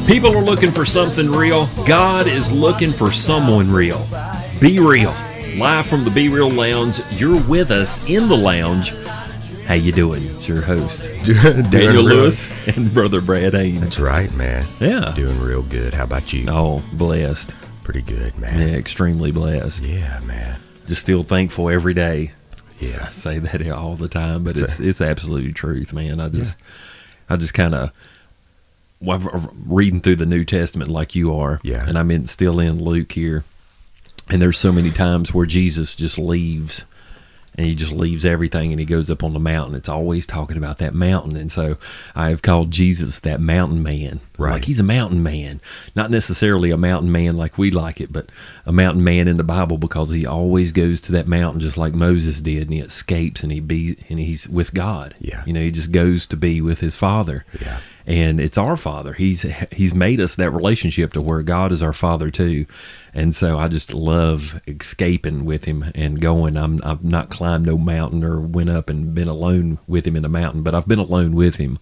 People are looking for something real. God is looking for someone real. Be real. Live from the Be Real Lounge. You're with us in the lounge. How you doing? It's your host, Daniel Lewis and Brother Brad Haynes. That's right, man. Yeah. Doing real good. How about you? Oh, blessed. Pretty good, man. Yeah, extremely blessed. Yeah, man. Just still thankful every day. Yeah. I say that all the time, but it's absolute truth, man. I just kind of... reading through the New Testament like you are, yeah, and I'm still in Luke here, and there's so many times where Jesus just leaves, and he just leaves everything, and he goes up on the mountain. It's always talking about that mountain, and so I have called Jesus that mountain man. Right. Like he's a mountain man, not necessarily a mountain man like we like it, but a mountain man in the Bible, because he always goes to that mountain just like Moses did, and he escapes, and he's with God. Yeah, he just goes to be with his Father. Yeah. And it's our Father. He's made us that relationship to where God is our Father too. And so I just love escaping with him and going. I've not climbed no mountain or went up and been alone with him in a mountain, but I've been alone with him.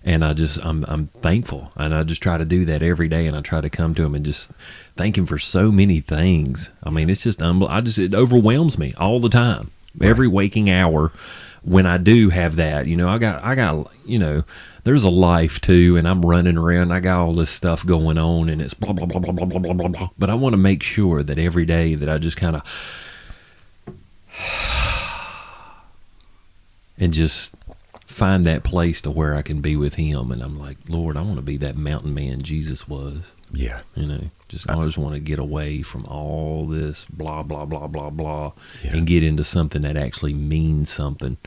And I'm thankful. And I just try to do that every day. And I try to come to him and just thank him for so many things. I mean, it's just, it overwhelms me all the time. Right. Every waking hour when I do have that, I got, there's a life too, and I'm running around. I got all this stuff going on, and it's blah, blah, blah, blah, blah, blah, blah, blah. But I want to make sure that every day that I just kind of and just find that place to where I can be with him. And I'm like, Lord, I want to be that mountain man Jesus was. Yeah. I just want to get away from all this blah, blah, blah, blah, blah, yeah, and get into something that actually means something.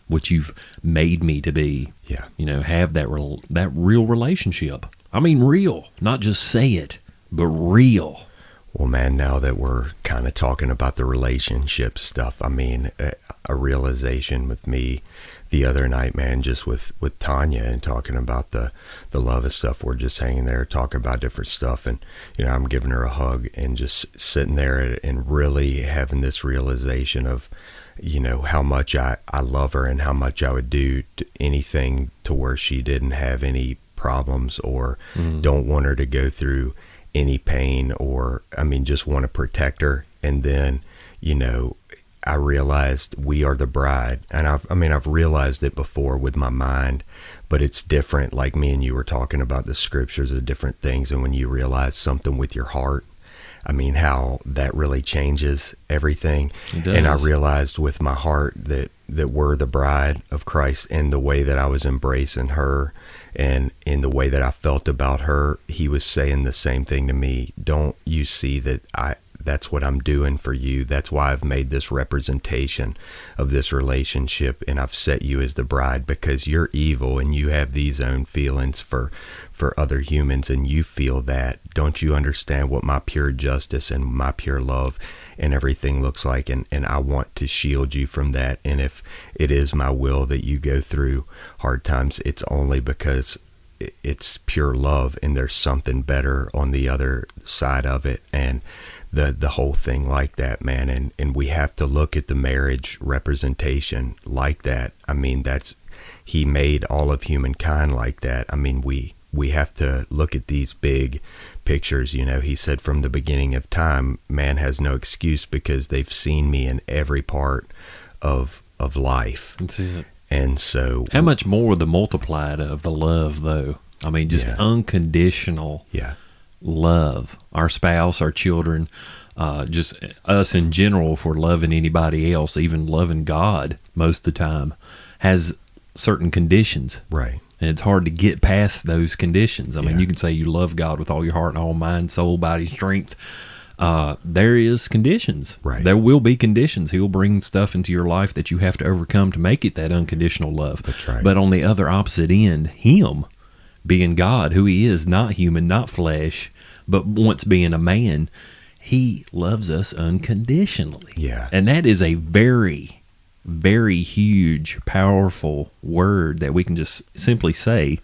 What you've made me to be, yeah, have that real relationship. I mean, real, not just say it, but real. Well, man, now that we're kind of talking about the relationship stuff, I mean, a realization with me the other night, man, just with Tanya and talking about the love and stuff. We're just hanging there talking about different stuff, and I'm giving her a hug and just sitting there and really having this realization of, how much I love her and how much I would do anything to where she didn't have any problems or don't want her to go through any pain, or, just want to protect her. And then, I realized we are the bride. And I've realized it before with my mind, but it's different. Like me and you were talking about the scriptures of different things. And when you realize something with your heart, how that really changes everything. It does. And I realized with my heart that we're the bride of Christ, and the way that I was embracing her and in the way that I felt about her, he was saying the same thing to me. Don't you see that that's what I'm doing for you? That's why I've made this representation of this relationship, and I've set you as the bride, because you're evil and you have these own feelings for other humans, and you feel that. Don't you understand what my pure justice and my pure love and everything looks like? And I want to shield you from that. And if it is my will that you go through hard times, it's only because it's pure love, and there's something better on the other side of it. And the whole thing like that, man. And we have to look at the marriage representation like that. He made all of humankind like that. We have to look at these big pictures. He said from the beginning of time, man has no excuse because they've seen me in every part of life. That's it. And so, how much more the multiplied of the love, though? Just unconditional love. Our spouse, our children, just us in general, for loving anybody else, even loving God most of the time, has certain conditions. Right. And it's hard to get past those conditions. You can say you love God with all your heart and all mind, soul, body, strength. There is conditions. Right. There will be conditions. He'll bring stuff into your life that you have to overcome to make it that unconditional love. That's right. But on the other opposite end, him being God, who he is, not human, not flesh, but once being a man, he loves us unconditionally. Yeah. And that is a very, very huge, powerful word that we can just simply say,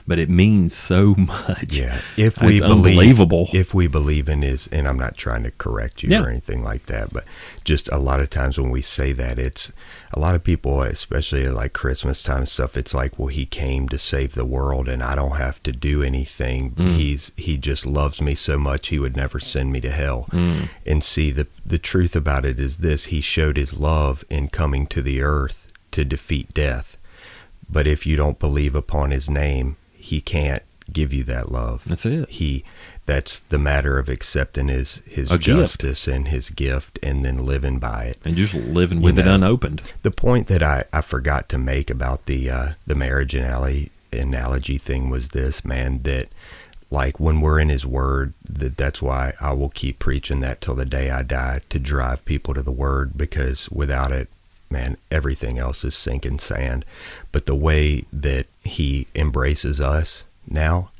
but it means so much. Yeah. If we It's believe, unbelievable. if we believe in his, and I'm not trying to correct you Yeah. or anything like that, but just a lot of times when we say that, it's a lot of people, especially like Christmas time and stuff, it's like, well, he came to save the world and I don't have to do anything. He just loves me so much, he would never send me to hell. And see, the truth about it is this: he showed his love in coming to the earth to defeat death. But if you don't believe upon his name, he can't give you that love. That's it. That's the matter of accepting his A justice and his gift and then living by it. And just living with it unopened. The point that I forgot to make about the marriage analogy thing was this, man, that like when we're in his word, that's why I will keep preaching that till the day I die, to drive people to the word, because without it, man, everything else is sinking sand. But the way that he embraces us now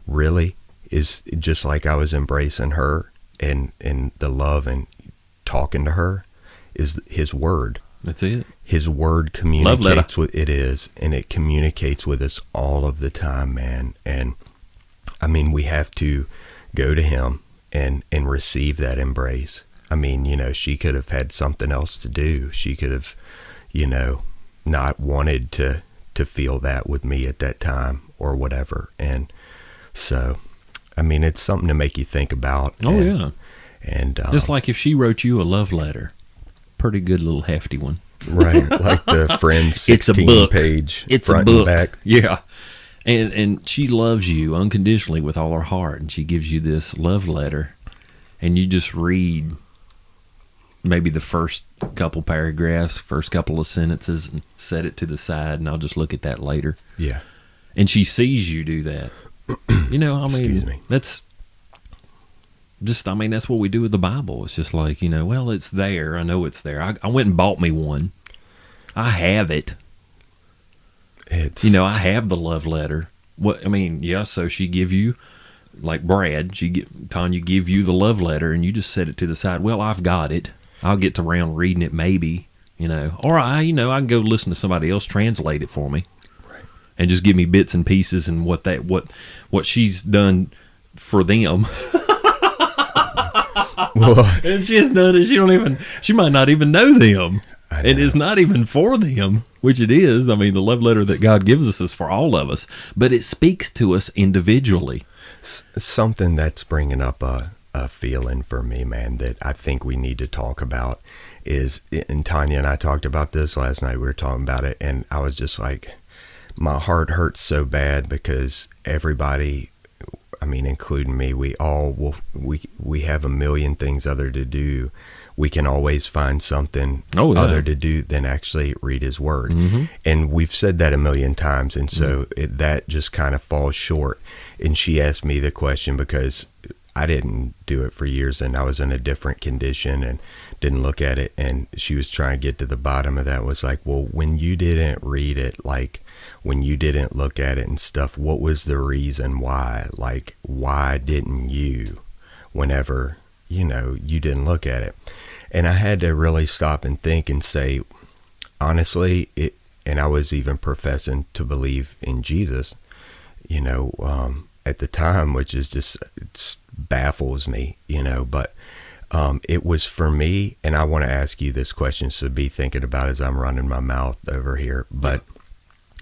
really is just like I was embracing her, and the love and talking to her is his word. That's it. His word communicates with it is, and it communicates with us all of the time, man. And I mean, we have to go to him and receive that embrace. I mean, she could have had something else to do. She could have, not wanted to feel that with me at that time or whatever. And so, I mean, it's something to make you think about. Oh, yeah. And just like if she wrote you a love letter, pretty good little hefty one. Right, like the Friends 16-page front and back. Yeah. And she loves you unconditionally with all her heart, and she gives you this love letter, and you just read maybe the first couple paragraphs, first couple of sentences, and set it to the side, and I'll just look at that later. Yeah. And she sees you do that. Excuse me. That's what we do with the Bible. It's just like, well, it's there. I know it's there. I went and bought me one. I have it. I have the love letter. So she give you, like Brad, Tanya give you the love letter, and you just set it to the side. Well, I've got it. I'll get around reading it maybe, or I can go listen to somebody else translate it for me. Right. And just give me bits and pieces and what she's done for them. Well, and she has done it. She might not even know them. And it's not even for them, which it is. I mean, the love letter that God gives us is for all of us, but it speaks to us individually. Something that's bringing up a feeling for me, man, that I think we need to talk about is, and Tanya and I talked about this last night. We were talking about it, and I was just like, my heart hurts so bad because everybody, I mean, including me, we have a million things other to do. We can always find something other to do than actually read his word. Mm-hmm. And we've said that a million times. And so that just kind of falls short. And she asked me the question because I didn't do it for years, and I was in a different condition and didn't look at it. And she was trying to get to the bottom of that, was like, well, when you didn't read it, like when you didn't look at it and stuff, what was the reason why? Like, why didn't you, whenever, you didn't look at it? And I had to really stop and think and say, honestly, and I was even professing to believe in Jesus, at the time, which is just, it baffles me, but it was for me, and I want to ask you this question, so be thinking about as I'm running my mouth over here, but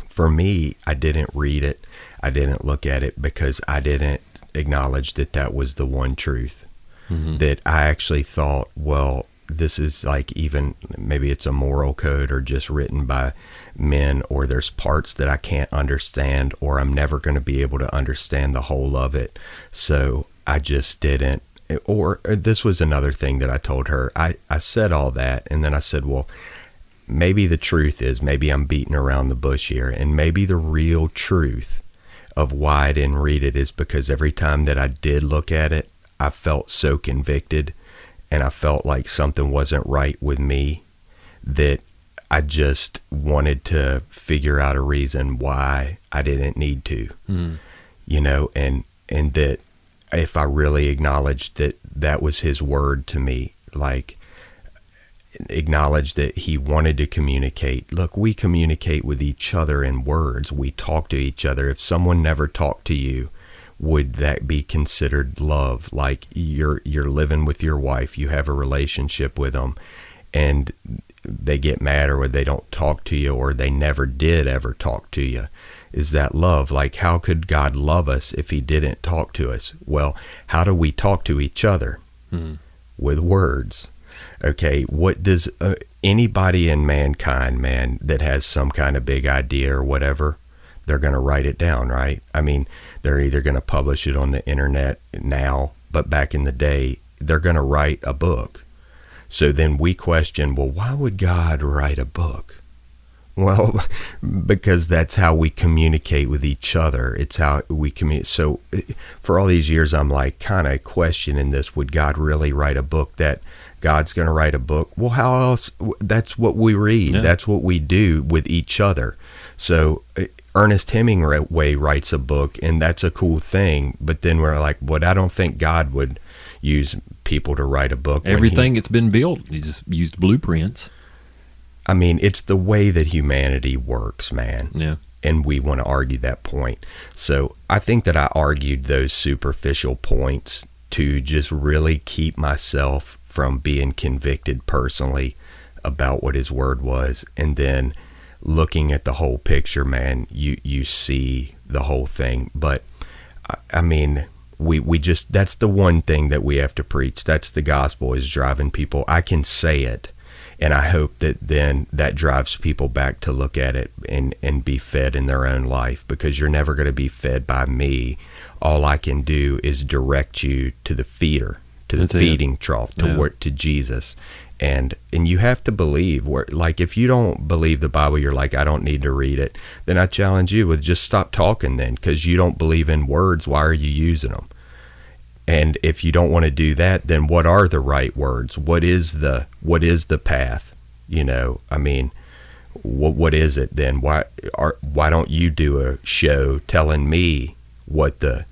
for me, I didn't read it, I didn't look at it because I didn't acknowledge that was the one truth, that I actually thought, well, this is like, even maybe it's a moral code or just written by men, or there's parts that I can't understand, or I'm never going to be able to understand the whole of it. So I just didn't. Or this was another thing that I told her. I said all that, and then I said, well, maybe the truth is, maybe I'm beating around the bush here, and maybe the real truth of why I didn't read it is because every time that I did look at it, I felt so convicted, and I felt like something wasn't right with me, that I just wanted to figure out a reason why I didn't need to, and that if I really acknowledged that that was his word to me, like acknowledge that he wanted to communicate. Look, we communicate with each other in words. We talk to each other. If someone never talked to you, would that be considered love? Like you're living with your wife, you have a relationship with them, and they get mad or they don't talk to you, or they never did ever talk to you. Is that love? Like, how could God love us if he didn't talk to us? Well, how do we talk to each other? With words. Okay, what does anybody in mankind, man, that has some kind of big idea or whatever, they're going to write it down, right? I mean, they're either going to publish it on the internet now, but back in the day, they're going to write a book. So then we question, well, why would God write a book? Well, because that's how we communicate with each other. It's how we communicate. So for all these years, I'm like kind of questioning this. Would God really write a book? That God's going to write a book? Well, how else? That's what we read. Yeah. That's what we do with each other. So Ernest Hemingway writes a book, and that's a cool thing. But then we're like, but I don't think God would use people to write a book. Everything it's been built, he just used blueprints. I mean, it's the way that humanity works, man. Yeah. And we want to argue that point. So I think that I argued those superficial points to just really keep myself from being convicted personally about what his word was. And then looking at the whole picture, man, you see the whole thing. But I mean, we just, that's the one thing that we have to preach. That's the gospel, is driving people. I can say it, and I hope that then that drives people back to look at it and be fed in their own life, because you're never going to be fed by me. All I can do is direct you to the feeder, to the feeding trough, to Jesus. And you have to believe. Like, if you don't believe the Bible, you're like, I don't need to read it. Then I challenge you with just stop talking then, because you don't believe in words. Why are you using them? And if you don't want to do that, then what are the right words? What is the path? You know, I mean, what is it then? Why don't you do a show telling me what the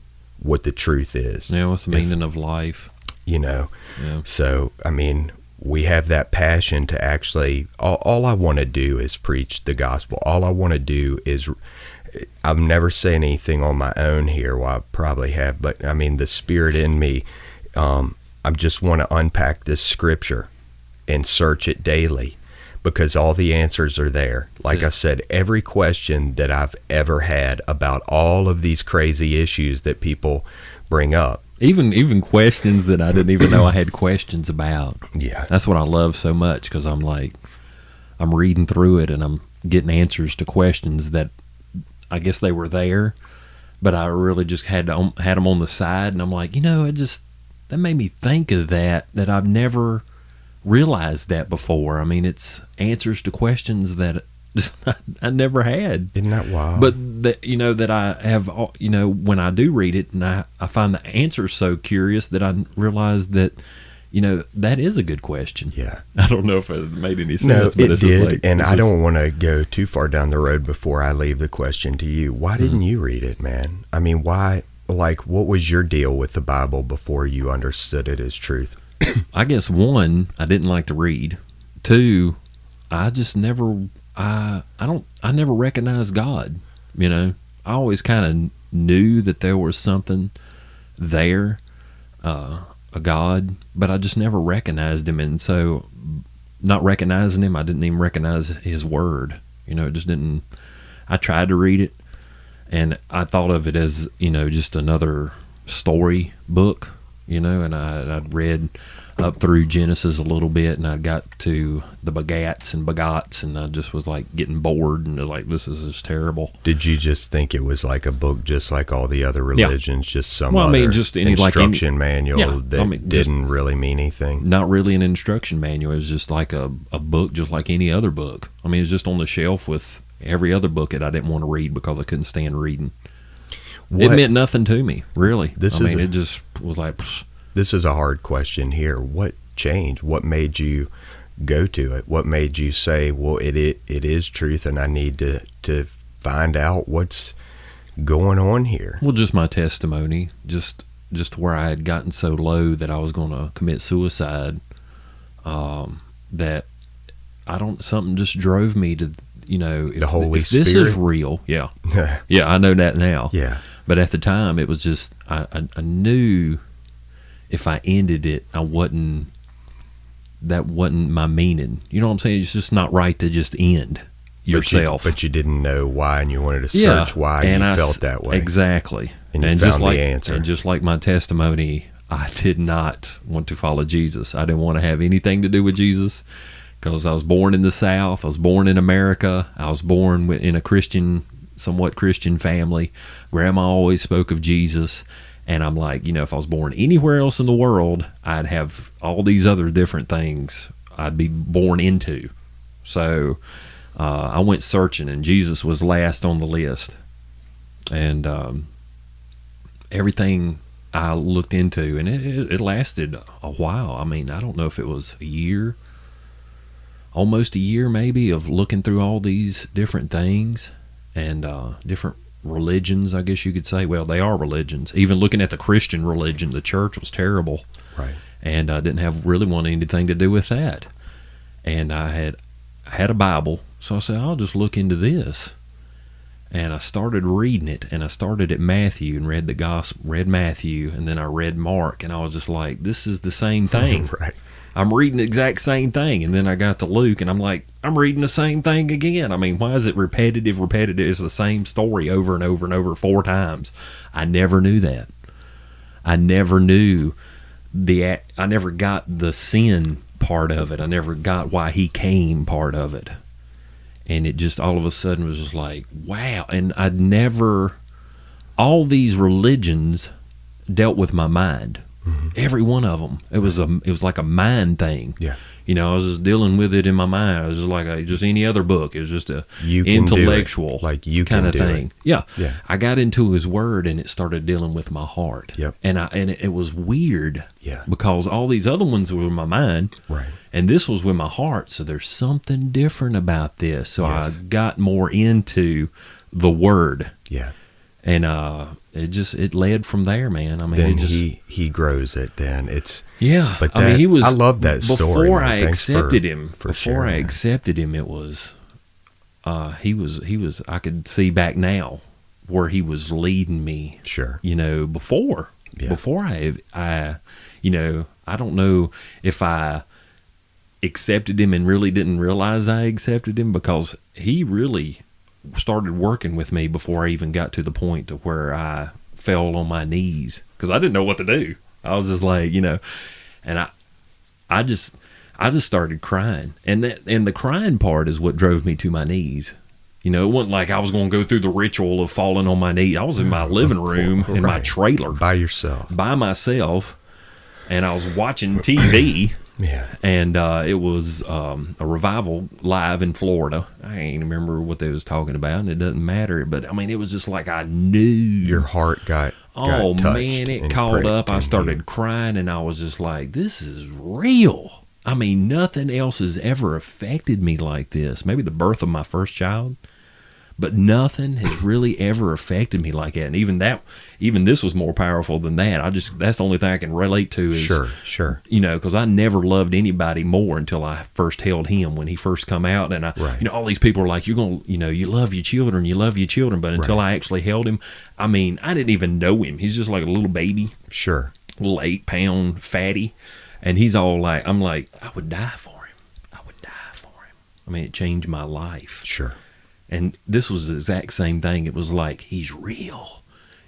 truth is? Yeah, what's the meaning of life? You know. Yeah. So I mean, we have that passion to actually. All I want to do is preach the gospel. All I want to do is. I'm never saying anything on my own here. Well, I probably have, but I mean, the Spirit in me, I just want to unpack this scripture and search it daily, because all the answers are there. Like I said, every question that I've ever had about all of these crazy issues that people bring up. Even questions that I didn't even know I had questions about. Yeah. That's what I love so much, because I'm reading through it and I'm getting answers to questions that I guess they were there, but I really just had them on the side, and I'm like, that made me think of that I've never realized that before. I mean, it's answers to questions that I never had. Isn't that wild? But that I have, when I do read it, and I find the answers so curious that I realize that, that is a good question. Yeah. I don't know if it made any sense. No, but it did, and I don't want to go too far down the road before I leave the question to you. Why didn't you read it, man? I mean, why? Like, what was your deal with the Bible before you understood it as truth? I guess, one, I didn't like to read. Two, I just never, I never recognized God. I always kind of knew that there was something there, a God, but I just never recognized him. And so, not recognizing him, I didn't even recognize his word. It just didn't. I tried to read it, and I thought of it as, just another story book, and I'd read up through Genesis a little bit, and I got to the begats and begots, and I just was like getting bored, and like, this is just terrible. Did you just think it was like a book just like all the other religions, just some just any instruction manual that didn't really mean anything? Not really an instruction manual. It was just like a book just like any other book. I mean, it's just on the shelf with every other book that I didn't want to read because I couldn't stand reading. It meant nothing to me, really. It just was like... This is a hard question here. What changed? What made you go to it? What made you say, well, it is truth, and I need to find out what's going on here? Well, just my testimony. Just, just to where I had gotten so low that I was going to commit suicide. That something just drove me to, if, The Holy if this Spirit? is real, yeah, yeah, I know that now. Yeah. But at the time, it was just I knew if I ended it, that wasn't my meaning. You know what I'm saying? It's just not right to just end yourself. But you didn't know why, and you wanted to search why and you felt that way. Exactly. And you and found just like the answer. And just like my testimony, I did not want to follow Jesus. I didn't want to have anything to do with Jesus because I was born in the South. I was born in America. I was born in a somewhat Christian family. Grandma always spoke of Jesus. And I'm like, if I was born anywhere else in the world, I'd have all these other different things I'd be born into. So I went searching, and Jesus was last on the list. And everything I looked into, and it lasted a while. I mean, I don't know if it was a year, almost a year maybe, of looking through all these different things and different religions, I guess you could say. Well, they are religions. Even looking at the Christian religion, the church was terrible. Right. And I didn't really want anything to do with that. And I had a Bible, so I said, I'll just look into this. And I started reading it, and I started at Matthew and read the gospel, read Matthew, and then I read Mark, and I was just like, this is the same thing. Right. I'm reading the exact same thing. And then I got to Luke, and I'm like, I'm reading the same thing again. I mean, why is it repetitive? It's the same story over and over and over 4 times. I never knew that. I never knew I never got the sin part of it. I never got why he came part of it. And it just all of a sudden was just like, wow. And all these religions dealt with my mind. Mm-hmm. Every one of them. It was like a mind thing. Yeah. I was just dealing with it in my mind. It was just like just any other book. It was just a intellectual kind of thing. Yeah. Yeah. I got into his word, and it started dealing with my heart. Yep. And it was weird. Yeah. Because all these other ones were in my mind. Right. And this was with my heart. So there's something different about this. So Yes. I got more into the word. Yeah. And it led from there, man. I mean, Then he grows it. Then it's But I mean, he was. I love that story. Before man. I Thanks accepted him, for sharing that. it was. He was. I could see back now where he was leading me. Sure. Before I I don't know if I accepted him and really didn't realize I accepted him, because he really started working with me before I even got to the point to where I fell on my knees, because I didn't know what to do. I was just like, and I just started crying, and the crying part is what drove me to my knees. It wasn't like I was going to go through the ritual of falling on my knees. I was in my living room in my trailer by myself, and I was watching TV. Yeah. And it was a revival live in Florida. I ain't remember what they was talking about, and it doesn't matter. But, I mean, it was just like I knew. Your heart got touched, man, it called up. I started crying, and I was just like, this is real. I mean, nothing else has ever affected me like this. Maybe the birth of my first child. But nothing has really ever affected me like that. And even this was more powerful than that. That's the only thing I can relate to is, sure. Because I never loved anybody more until I first held him when he first come out. And all these people are like, you're going to, you love your children. But until I actually held him, I mean, I didn't even know him. He's just like a little baby. Sure. Little 8-pound fatty. And he's all like, I'm like, I would die for him. I mean, it changed my life. Sure. And this was the exact same thing. It was like, he's real.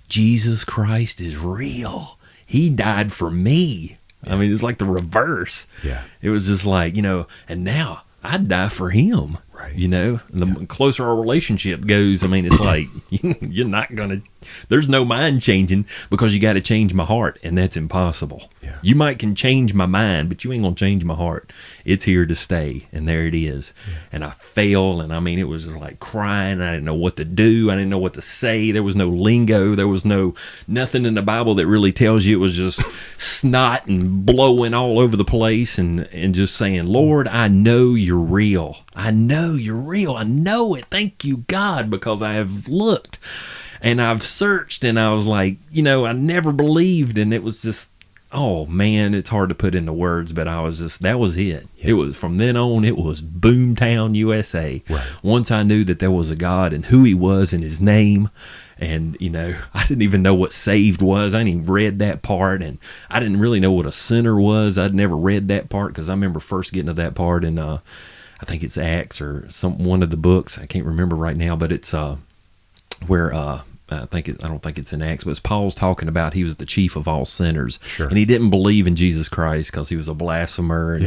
Jesus Christ is real. He died for me. Yeah. I mean, it's like the reverse. Yeah. It was just like, and now I'd die for him. Right. And the closer our relationship goes, I mean, it's like, you're not going to, there's no mind changing, because you got to change my heart, and that's impossible. Yeah. You can change my mind, but you ain't going to change my heart. It's here to stay, and there it is. Yeah. And I fell, and I mean, it was like crying. I didn't know what to do. I didn't know what to say. There was no lingo. There was nothing in the Bible that really tells you. It was just snot and blowing all over the place, and just saying, Lord, I know you're real. I know you're real. I know it. Thank you, God, because I have looked. And I've searched, and I was like, I never believed, and it was just, oh man, it's hard to put into words, but I was just, that was it. Yeah. It was, from then on, it was Boomtown, USA. Right. Once I knew that there was a God and who he was and his name, and, I didn't even know what saved was. I didn't even read that part, and I didn't really know what a sinner was. I'd never read that part, because I remember first getting to that part in, I think it's Acts or one of the books. I can't remember right now, but it's where I don't think it's in Acts, but it's Paul's talking about he was the chief of all sinners. Sure. And he didn't believe in Jesus Christ because he was a blasphemer, and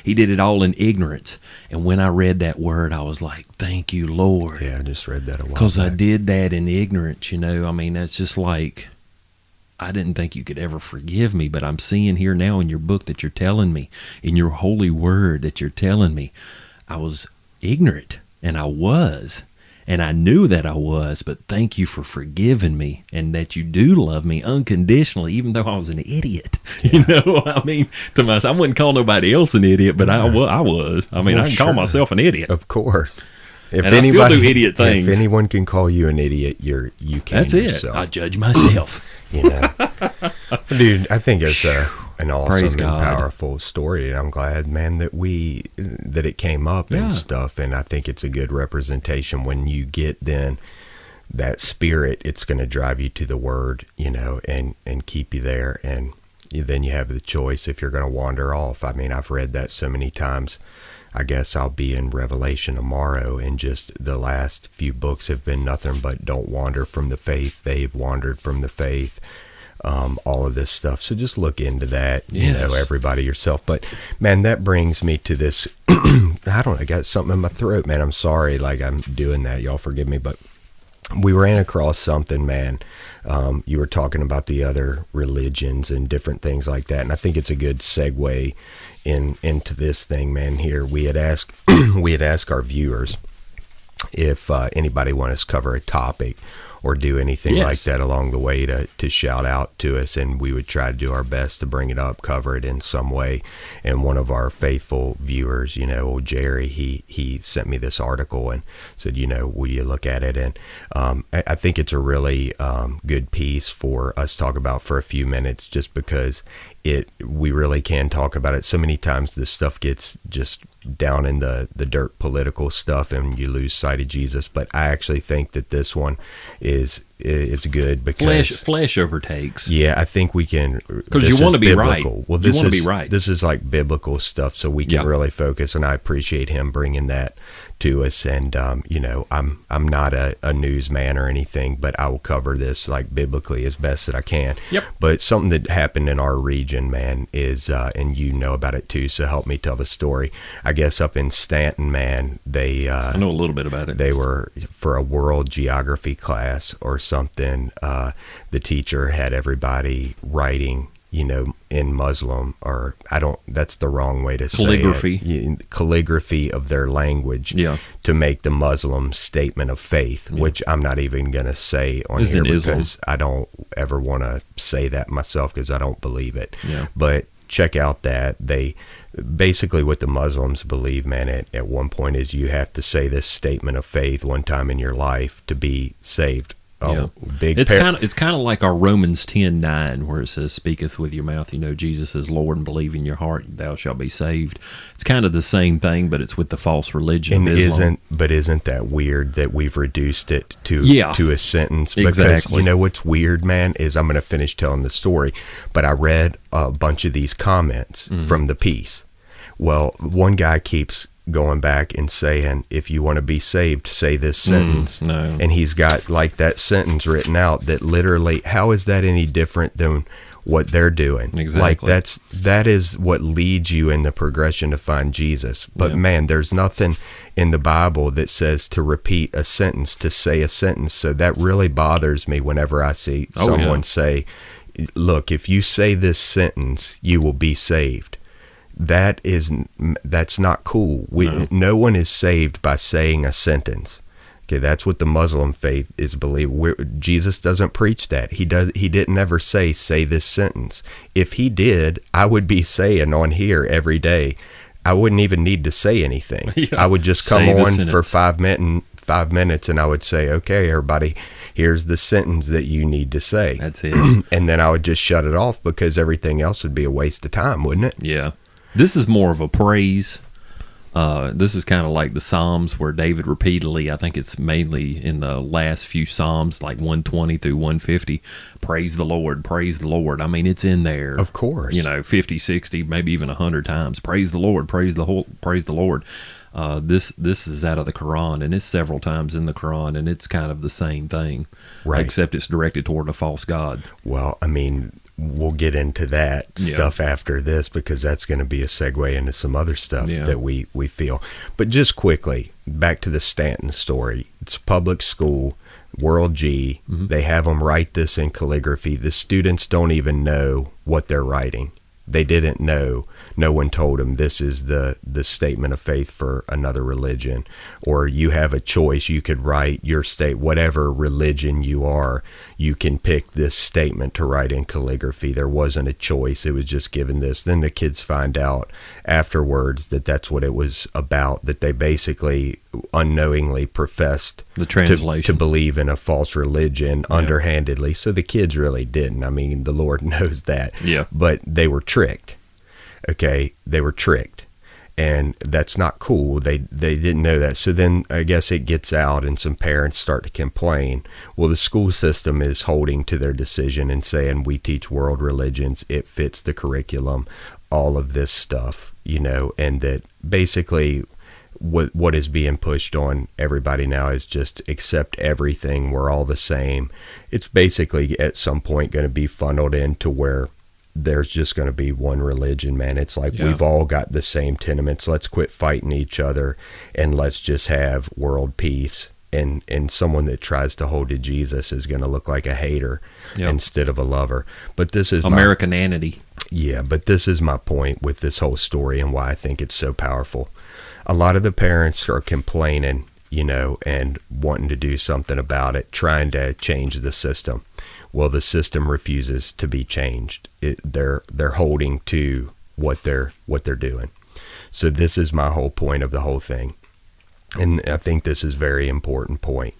he did it all in ignorance. And when I read that word, I was like, thank you, Lord. Yeah, I just read that a while back. Because I did that in ignorance, I mean, that's just like, I didn't think you could ever forgive me, but I'm seeing here now in your book that you're telling me, in your holy word that you're telling me, I was ignorant, and I was. And I knew that I was, but thank you for forgiving me, and that you do love me unconditionally, even though I was an idiot. Yeah. I mean, to myself, I wouldn't call nobody else an idiot, but I was. I mean, I can call myself an idiot. Of course. I still do idiot things. If anyone can call you an idiot, you can. That's yourself. I judge myself. Dude, I think it's an awesome and God. powerful story, and I'm glad, man, that it came up and stuff. And I think it's a good representation when you get then that spirit. It's going to drive you to the Word, and keep you there. And then you have the choice if you're going to wander off. I mean, I've read that so many times. I guess I'll be in Revelation tomorrow, and just the last few books have been nothing but don't wander from the faith. They've wandered from the faith. All of this stuff. So just look into that, everybody yourself. But man, that brings me to this, I got something in my throat, man. I'm sorry. Like I'm doing that. Y'all forgive me, but we ran across something, man. You were talking about the other religions and different things like that. And I think it's a good segue into this thing, man. Here we had asked our viewers if anybody wanted us to cover a topic or do anything like that along the way to shout out to us, and we would try to do our best to bring it up, cover it in some way. And one of our faithful viewers, old Jerry, he sent me this article and said, will you look at it? And I think it's a really good piece for us to talk about for a few minutes, just because we really can talk about it. So many times this stuff gets just down in the dirt political stuff, and you lose sight of Jesus. But I actually think that this one is good because flesh overtakes. Yeah, I think we can, because you want to be right. Well, this is like biblical stuff, so we can really focus. And I appreciate him bringing that to us. And I'm not a newsman or anything, but I will cover this like biblically as best that I can. Yep. But something that happened in our region, man, is and you know about it too, so help me tell the story. I guess up in Stanton, man, I know a little bit about it. They were for a world geography class or something. The teacher had everybody writing, in Muslim, or that's the wrong way to say it. Calligraphy of their language to make the Muslim statement of faith, which I'm not even going to say on here because I don't ever want to say that myself because I don't believe it. Yeah. But check out that they basically what the Muslims believe, man, at one point is you have to say this statement of faith one time in your life to be saved. It's kind of like our Romans 10:9, where it says, "Speaketh with your mouth, Jesus is Lord, and believe in your heart, thou shalt be saved." It's kind of the same thing, but it's with the false religion of Islam. Isn't that weird that we've reduced it to a sentence? Because exactly. What's weird, man, is I'm going to finish telling the story, but I read a bunch of these comments from the piece. Well, one guy keeps going back and saying, if you want to be saved, say this sentence. No. And he's got like that sentence written out that literally, how is that any different than what they're doing? Exactly. Like that is what leads you in the progression to find Jesus. But man, there's nothing in the Bible that says to repeat a sentence, to say a sentence. So that really bothers me whenever I see someone say, look, if you say this sentence, you will be saved. That's not cool. No one is saved by saying a sentence. Okay, that's what the Muslim faith is believed. Jesus doesn't preach that. He didn't ever say this sentence. If he did, I would be saying on here every day, I wouldn't even need to say anything. I would just come on for 5 minutes and I would say, okay, everybody, Here's the sentence that you need to say. That's it. And then I would just shut it off because everything else would be a waste of time, wouldn't it? Yeah. This is more of a praise. This is kind of like the Psalms where David repeatedly, I think it's mainly in the last few Psalms, like 120 through 150, praise the Lord, praise the Lord. I mean, it's in there. Of course. 50, 60, maybe even 100 times. Praise the Lord, praise the Lord. This is out of the Quran, and it's several times in the Quran, and it's kind of the same thing, right? Except it's directed toward a false god. Well, I mean, we'll get into that stuff after this because that's going to be a segue into some other stuff that we feel. But just quickly, back to the Stanton story. It's public school, World G. Mm-hmm. They have them write this in calligraphy. The students don't even know what they're writing. They didn't know. No one told them this is the statement of faith for another religion. Or you have a choice. You could write your state, whatever religion you are, you can pick this statement to write in calligraphy. There wasn't a choice. It was just given this. Then the kids find out afterwards that that's what it was about, that they basically unknowingly professed the translation to believe in a false religion underhandedly. So the kids really didn't. I mean, the Lord knows that. Yeah. But they were tricked. Okay, they were tricked, and that's not cool. They didn't know that. So then I guess it gets out, and some parents start to complain. Well, the school system is holding to their decision and saying we teach world religions. It fits the curriculum, all of this stuff, and that basically what is being pushed on everybody now is just accept everything. We're all the same. It's basically at some point going to be funneled into where there's just going to be one religion, man. It's like we've all got the same tenements. Let's quit fighting each other and let's just have world peace. And someone that tries to hold to Jesus is going to look like a hater instead of a lover. But this is Americanity. But this is my point with this whole story and why I think it's so powerful. A lot of the parents are complaining, and wanting to do something about it, trying to change the system. Well, the system refuses to be changed. They're holding to what they're doing. So this is my whole point of the whole thing, and I think this is a very important point.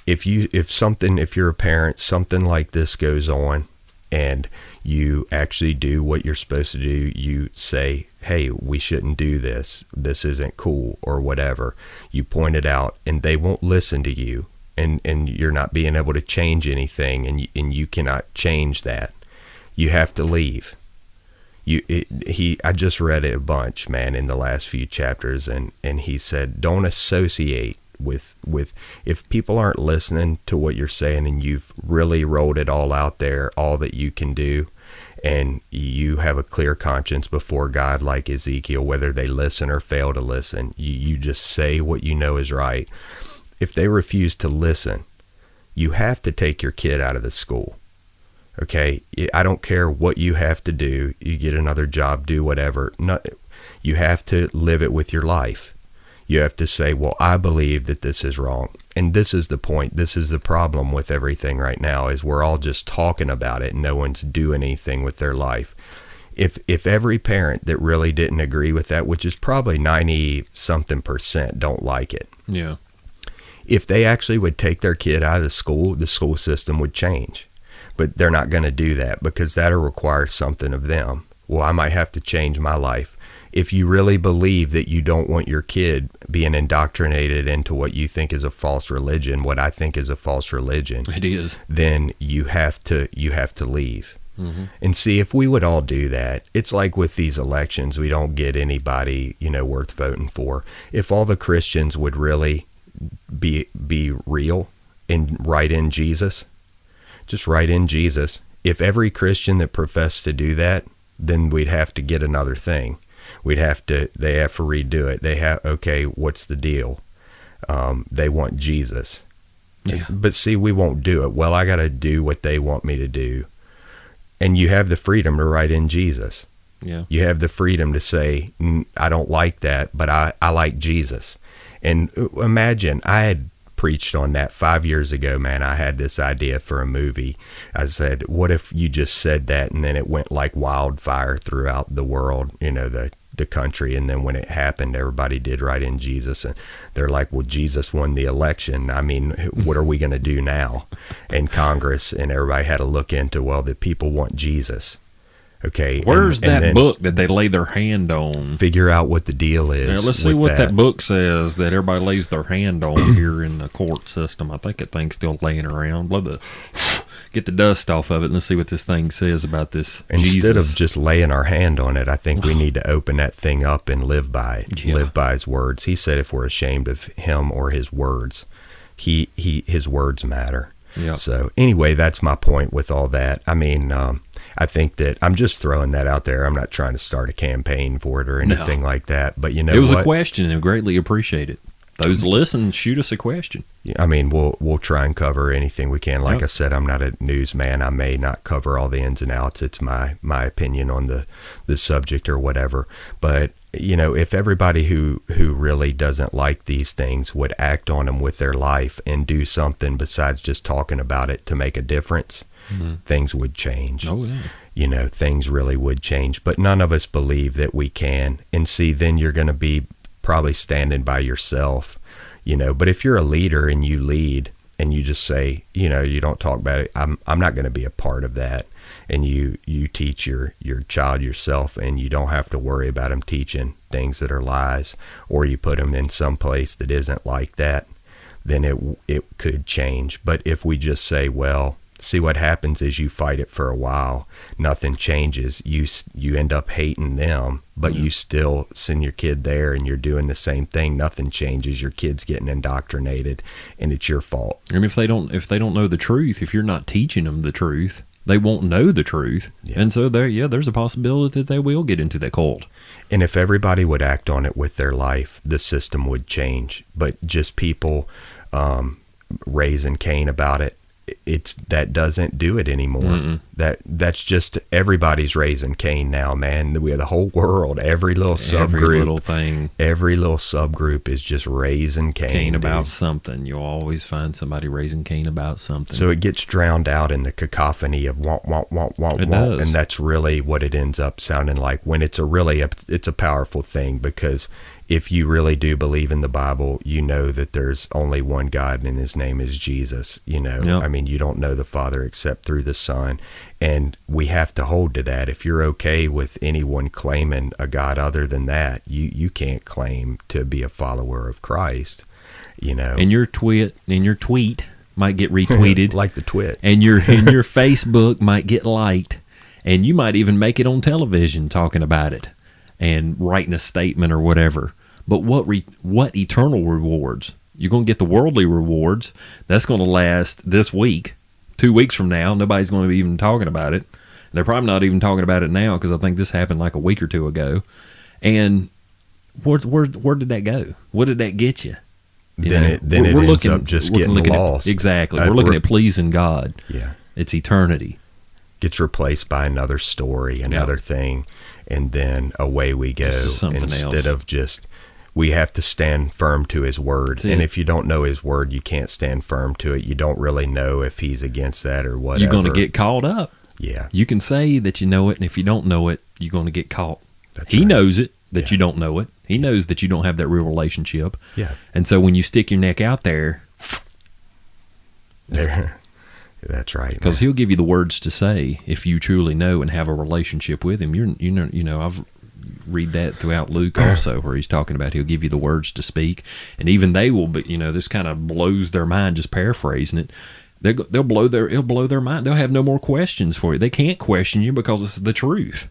If you're a parent, something like this goes on, and you actually do what you're supposed to do, you say, "Hey, we shouldn't do this. This isn't cool," or whatever. You point it out, and they won't listen to you. And you're not being able to change anything, and you cannot change that. You have to leave. I just read it a bunch, man, in the last few chapters, and he said, don't associate with if people aren't listening to what you're saying, and you've really rolled it all out there, all that you can do, and you have a clear conscience before God, like Ezekiel, whether they listen or fail to listen, you just say what you know is right. If they refuse to listen, you have to take your kid out of the school. Okay? I don't care what you have to do. You get another job, do whatever. You have to live it with your life. You have to say, well, I believe that this is wrong. And this is the point. This is the problem with everything right now, is we're all just talking about it and no one's doing anything with their life. If every parent that really didn't agree with that, which is probably 90-something% don't like it. Yeah. If they actually would take their kid out of the school system would change. But they're not going to do that because that'll require something of them. Well, I might have to change my life. If you really believe that you don't want your kid being indoctrinated into what you think is a false religion, what I think is a false religion, it is, then you have to leave. Mm-hmm. And see, if we would all do that, it's like with these elections, we don't get anybody, worth voting for. If all the Christians would really be real and write in Jesus, just write in Jesus. If every Christian that professed to do that, then we'd have to get another thing. They have to redo it. Okay, what's the deal? They want Jesus. Yeah. But see, we won't do it. Well, I got to do what they want me to do. And you have the freedom to write in Jesus. Yeah. You have the freedom to say, I don't like that, but I like Jesus. And imagine, I had preached on that 5 years ago, man. I had this idea for a movie. I said, what if you just said that and then it went like wildfire throughout the world, the the country. And then when it happened, everybody did write in Jesus, and they're like, well, Jesus won the election. I mean, what are we going to do now in Congress? And everybody had to look into, well, the people want Jesus. Okay. Where's and that then book that they lay their hand on? figure out what the deal is. Now, let's see what that book says that everybody lays their hand on here in the court system. I think that thing's still laying around. Get the dust off of it and let's see what this thing says about this Instead Jesus. of just laying our hand on it, I think we need to open that thing up and live by it. Yeah. Live by his words. He said if we're ashamed of him or his words, his words matter. Yeah. So anyway, that's my point with all that. I mean, I think that I'm just throwing that out there. I'm not trying to start a campaign for it or anything like that. But you know, it was what? a question, and I greatly appreciate it. Those listen, shoot us a question. I mean, we'll try and cover anything we can. Like Yep. I said, I'm not a newsman. I may not cover all the ins and outs. It's my opinion on the subject or whatever. But you know, if everybody who really doesn't like these things would act on them with their life and do something besides just talking about it to make a difference, things would change. Oh, yeah. You know, things really would change. But none of us believe that we can. And see, then you're going to be probably standing by yourself, you know. But if you're a leader and you lead and you just say, you know, you don't talk about it, I'm not going to be a part of that. And you teach your child yourself, and you don't have to worry about them teaching things that are lies, or you put them in some place that isn't like that, then it could change. But if we just say, well, see, what happens is you fight it for a while, nothing changes, you end up hating them, but you still send your kid there and you're doing the same thing, nothing changes, your kid's getting indoctrinated, and it's your fault. And if they don't know the truth, if you're not teaching them the truth, they won't know the truth. Yeah. And so there's a possibility that they will get into that cult. And if everybody would act on it with their life, the system would change. But just people raising Cain about it, that doesn't do it anymore. Mm-mm. That's just everybody's raising Cain now, man. The whole world, every little subgroup, every little subgroup is just raising Cain about something. You'll always find somebody raising Cain about something. So it gets drowned out in the cacophony of womp womp womp womp It womp, does. and that's really what it ends up sounding like. When it's a powerful thing, because if you really do believe in the Bible, you know that there's only one God and his name is Jesus. You know, Yep. I mean, you don't know the Father except through the Son. And we have to hold to that. If you're okay with anyone claiming a God other than that, you can't claim to be a follower of Christ, you know. And your tweet might get retweeted. Like the twit. And your Facebook might get liked. And you might even make it on television talking about it and writing a statement or whatever. But what eternal rewards? You're going to get the worldly rewards. That's going to last this week. 2 weeks from now, nobody's going to be even talking about it. They're probably not even talking about it now, because I think this happened like a week or two ago. And where did that go? What did that get you? Then it ends up just getting lost. Exactly. We're looking at pleasing God. Yeah. It's eternity. Gets replaced by another story, another thing, and then away we go. This is something Instead else. of just, we have to stand firm to his word. That's And it. if you don't know his word, you can't stand firm to it. You don't really know if he's against that or whatever. You're going to get caught up. Yeah. You can say that you know it, and if you don't know it, you're going to get caught. That's He right. knows it, that Yeah. you don't know it. He knows that you don't have that real relationship. Yeah. And so when you stick your neck out there, That's right. because man. he'll give you the words to say if you truly know and have a relationship with him. I've read that throughout Luke also, where he's talking about he'll give you the words to speak, and even they will be. This kind of blows their mind. Just paraphrasing it, it'll blow their mind. They'll have no more questions for you. They can't question you because it's the truth.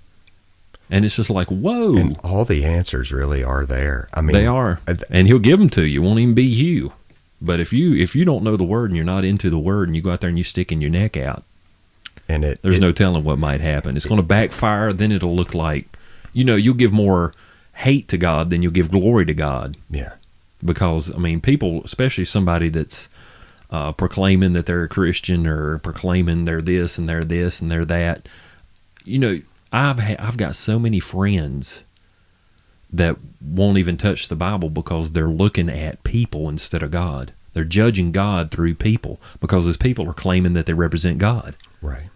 And it's just like, whoa. And all the answers really are there. I mean, They are. And he'll give them to you. It won't even be you. But if you don't know the word and you're not into the word and you go out there and you sticking your neck out, and there's no telling what might happen. It's going to backfire. Then it'll look like, you'll give more hate to God than you'll give glory to God. Yeah. Because, people, especially somebody that's proclaiming that they're a Christian or proclaiming they're this and they're this and they're that, I've got so many friends that won't even touch the Bible because they're looking at people instead of God. They're judging God through people because those people are claiming that they represent God. Right.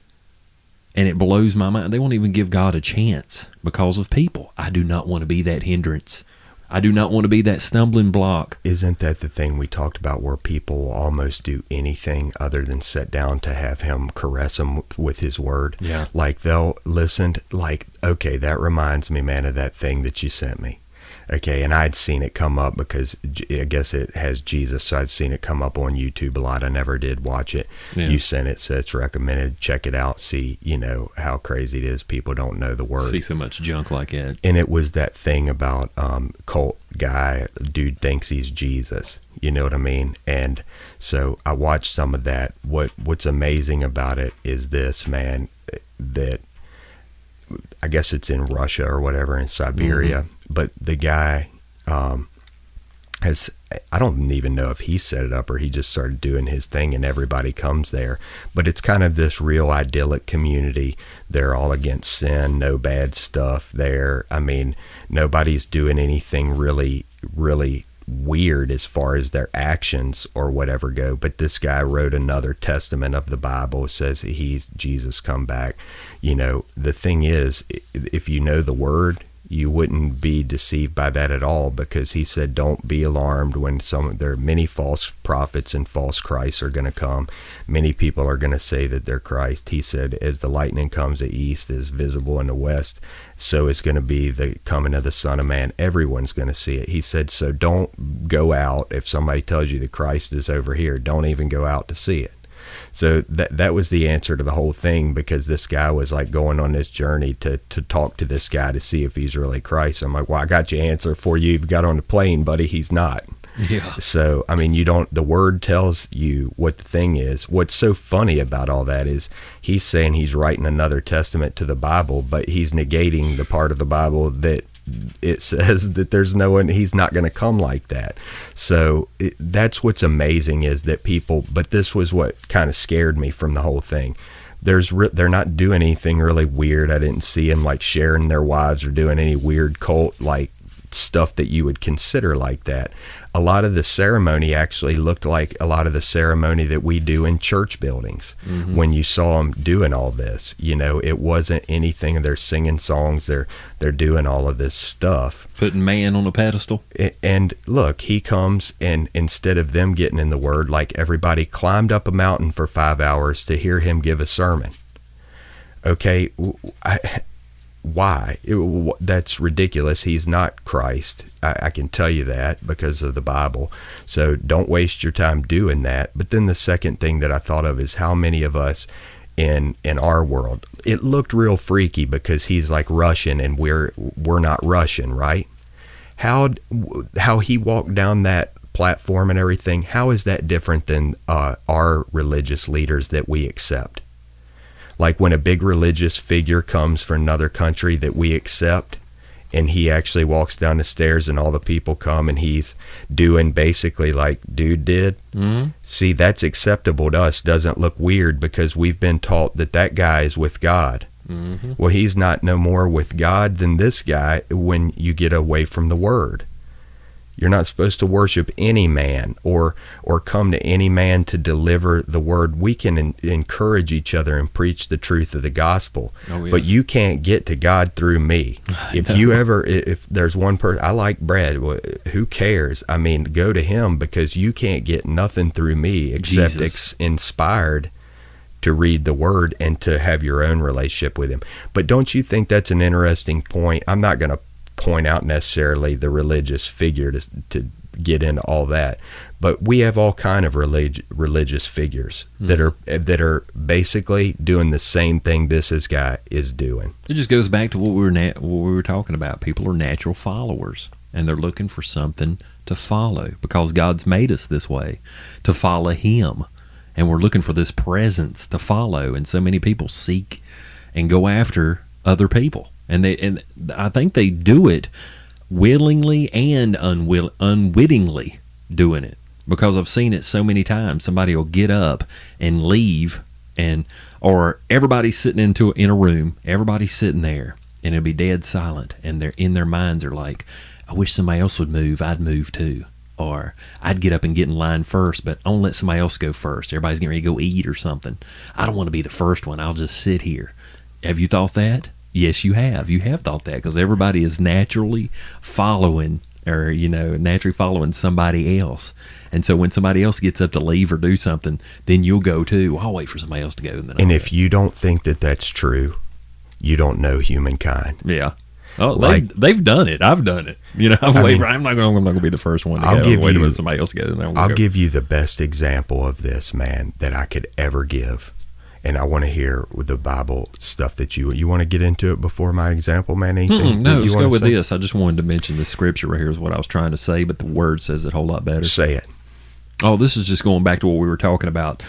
And it blows my mind. They won't even give God a chance because of people. I do not want to be that hindrance. I do not want to be that stumbling block. Isn't that the thing we talked about, where people will almost do anything other than sit down to have him caress them with his word? Yeah. Like they'll listen, like, okay, that reminds me, man, of that thing that you sent me. Okay, and I'd seen it come up because I guess it has Jesus, so I'd seen it come up on YouTube a lot. I never did watch it. Yeah. You sent it, so it's recommended. Check it out, see, how crazy it is. People don't know the word. See so much junk like that. And it was that thing about cult guy, dude thinks he's Jesus. You know what I mean? And so I watched some of that. What's amazing about it is this, man, that I guess it's in Russia or whatever, in Siberia, but the guy has, I don't even know if he set it up or he just started doing his thing and everybody comes there, but it's kind of this real idyllic community. They're all against sin, no bad stuff there. I mean, nobody's doing anything really, really weird as far as their actions or whatever go, but this guy wrote another testament of the Bible. It says he's Jesus come back. The thing is, if you know the word, you wouldn't be deceived by that at all, because he said, don't be alarmed when there are many false prophets and false Christs are going to come. Many people are going to say that they're Christ. He said, as the lightning comes the east is visible in the west, so is going to be the coming of the Son of Man. Everyone's going to see it. He said, so don't go out. If somebody tells you that Christ is over here, don't even go out to see it. So that was the answer to the whole thing, because this guy was like going on this journey to talk to this guy to see if he's really Christ. I'm like, well, I got your answer for you. You've got on the plane, buddy. He's not. Yeah. So, I mean, the word tells you what the thing is. What's so funny about all that is he's saying he's writing another testament to the Bible, but he's negating the part of the Bible that it says that there's no one, he's not going to come like that. So that's what's amazing, is that people, but this was what kind of scared me from the whole thing. They're not doing anything really weird. I didn't see them like sharing their wives or doing any weird cult like stuff that you would consider like that. A lot of the ceremony actually looked like a lot of the ceremony that we do in church buildings. Mm-hmm. When you saw them doing all this, it wasn't anything. They're singing songs. They're doing all of this stuff, putting man on a pedestal. And look, he comes, and instead of them getting in the word, like everybody climbed up a mountain for 5 hours to hear him give a sermon. Okay, why? That's ridiculous. He's not Christ. I can tell you that because of the Bible. So don't waste your time doing that. But then the second thing that I thought of is how many of us in our world, it looked real freaky because he's like Russian and we're not Russian, right? How he walked down that platform and everything, how is that different than our religious leaders that we accept? Like when a big religious figure comes from another country that we accept, and he actually walks down the stairs and all the people come and he's doing basically like dude did. Mm-hmm. See, that's acceptable to us. Doesn't look weird because we've been taught that guy is with God. Mm-hmm. Well, he's not no more with God than this guy when you get away from the word. You're not supposed to worship any man or come to any man to deliver the word. We can encourage each other and preach the truth of the gospel. Oh, yes. But you can't get to God through me. If there's one person, I like Brad, who cares? I mean, go to him, because you can't get nothing through me except inspired to read the word and to have your own relationship with him. But don't you think that's an interesting point? I'm not going to point out necessarily the religious figure to get into all that, but we have all kind of religious figures that are basically doing the same thing this guy is doing. It just goes back to what we were talking about. People are natural followers, and they're looking for something to follow because God's made us this way, to follow him, and we're looking for this presence to follow. And so many people seek and go after other people. And I think they do it willingly and unwittingly doing it, because I've seen it so many times. Somebody will get up and leave, or everybody's sitting in a room, everybody's sitting there, and it'll be dead silent, and they're in their minds are like, I wish somebody else would move, I'd move too. Or I'd get up and get in line first, but I won't let somebody else go first. Everybody's getting ready to go eat or something. I don't want to be the first one. I'll just sit here. Have you thought that? Yes, you have. You have thought that, because everybody is naturally following, or naturally following somebody else. And so when somebody else gets up to leave or do something, then you'll go too. I'll wait for somebody else to go. And if you don't think that that's true, you don't know humankind. Yeah. Oh, they've done it. I've done it. I'm not going to be the first one to go. Wait until somebody else goes. I'll give you the best example of this, man, that I could ever give. And I want to hear with the Bible stuff that you want to get into it before my example, man. Anything? No, let's go with this. I just wanted to mention the scripture right here is what I was trying to say, but the word says it a whole lot better. Say it. Oh, this is just going back to what we were talking about.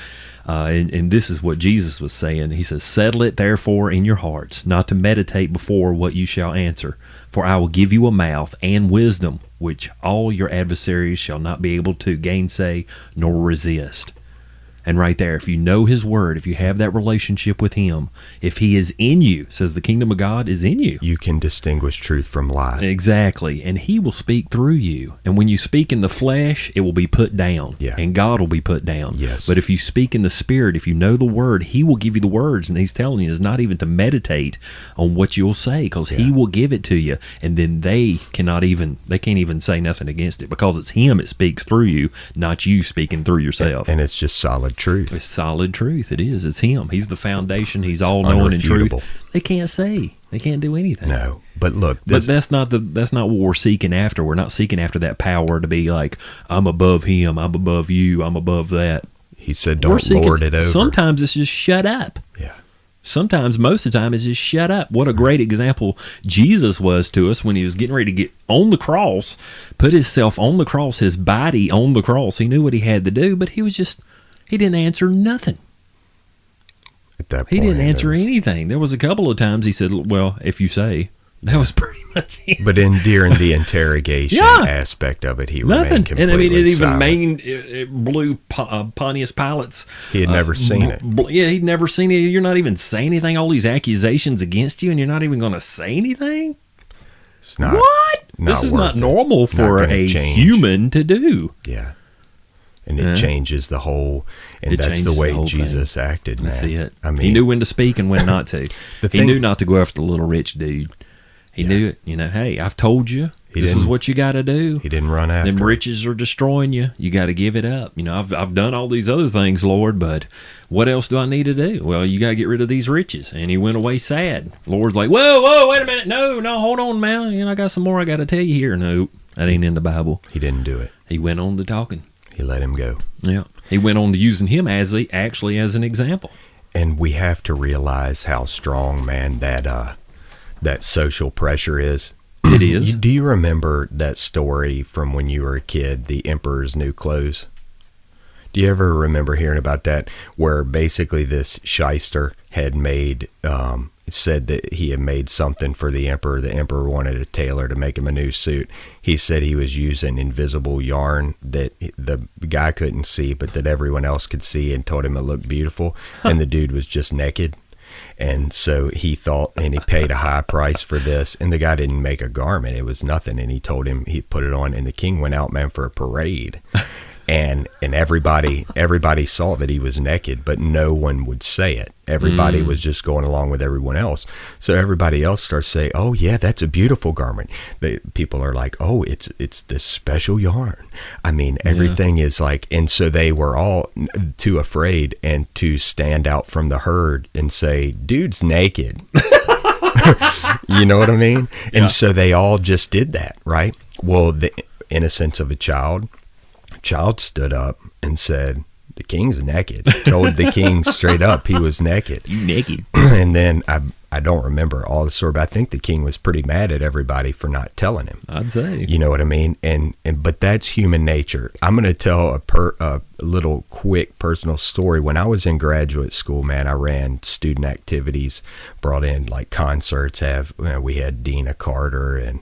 And this is what Jesus was saying. He says, "Settle it therefore in your hearts, not to meditate before what you shall answer. For I will give you a mouth and wisdom, which all your adversaries shall not be able to gainsay nor resist." And right there, if you know his word, if you have that relationship with him, if he is in you, says the kingdom of God is in you. You can distinguish truth from lie. Exactly. And he will speak through you. And when you speak in the flesh, it will be put down. Yeah. And God will be put down. Yes. But if you speak in the spirit, if you know the word, he will give you the words. And he's telling you is not even to meditate on what you'll say, because he will give it to you. And then they can't even say nothing against it, because it's him that speaks through you, not you speaking through yourself. And it's just solid truth. It's solid truth. It is. It's him. He's the foundation. He's all knowing in truth. They can't say. They can't do anything. No. But look, but that's not what we're seeking after. We're not seeking after that power to be like, I'm above him, I'm above you, I'm above that. He said, don't lord it over. Sometimes it's just shut up. Yeah. Sometimes, most of the time, it's just shut up. What a great example Jesus was to us when he was getting ready to get on the cross, put himself on the cross, his body on the cross. He knew what he had to do, but he didn't answer nothing. At that point, he didn't answer anything. There was a couple of times he said, well, if you say. That was pretty much it. But during the interrogation aspect of it, he remained completely silent. And I mean, it blew Pontius Pilate's. He had never seen it. He'd never seen it. You're not even saying anything. All these accusations against you, and you're not even going to say anything? It's not. What? This is not normal for a human to do. Yeah. And it changes the whole, and that's the way Jesus acted, man. That's it. I mean, he knew when to speak and when not to. He knew not to go after the little rich dude. He knew it. Hey, I've told you. This is what you got to do. He didn't run after. Them riches are destroying you. You got to give it up. I've done all these other things, Lord, but what else do I need to do? Well, you got to get rid of these riches. And he went away sad. Lord's like, whoa, wait a minute. No, hold on, man. I got some more I got to tell you here. Nope, that ain't in the Bible. He didn't do it. He went on to talking. He let him go. Yeah. He went on to using him as an example. And we have to realize how strong, man, that social pressure is. It is. Do you remember that story from when you were a kid, the Emperor's New Clothes? Do you ever remember hearing about that, where basically this shyster had said that he had made something for the Emperor. The Emperor wanted a tailor to make him a new suit. He said he was using invisible yarn that the guy couldn't see, but that everyone else could see, and told him it looked beautiful. And the dude was just naked. And so he thought, and he paid a high price for this, and the guy didn't make a garment. It was nothing. And he told him he put it on, and the king went out, man, for a parade. And everybody saw that he was naked, but no one would say it. Everybody was just going along with everyone else. So everybody else starts saying, "Oh yeah, that's a beautiful garment." People are like, "Oh, it's this special yarn." I mean, everything is like, and so they were all too afraid and to stand out from the herd and say, "Dude's naked." You know what I mean? Yeah. And so they all just did that, right? Well, the innocence of a child stood up and said, "The king's naked." Told the king straight up he was naked. You naked. And then I don't remember all the story, but I think the king was pretty mad at everybody for not telling him. I'd say. You know what I mean? And but that's human nature. I'm going to tell a little quick personal story. When I was in graduate school, man, I ran student activities, brought in like concerts. We had Dina Carter and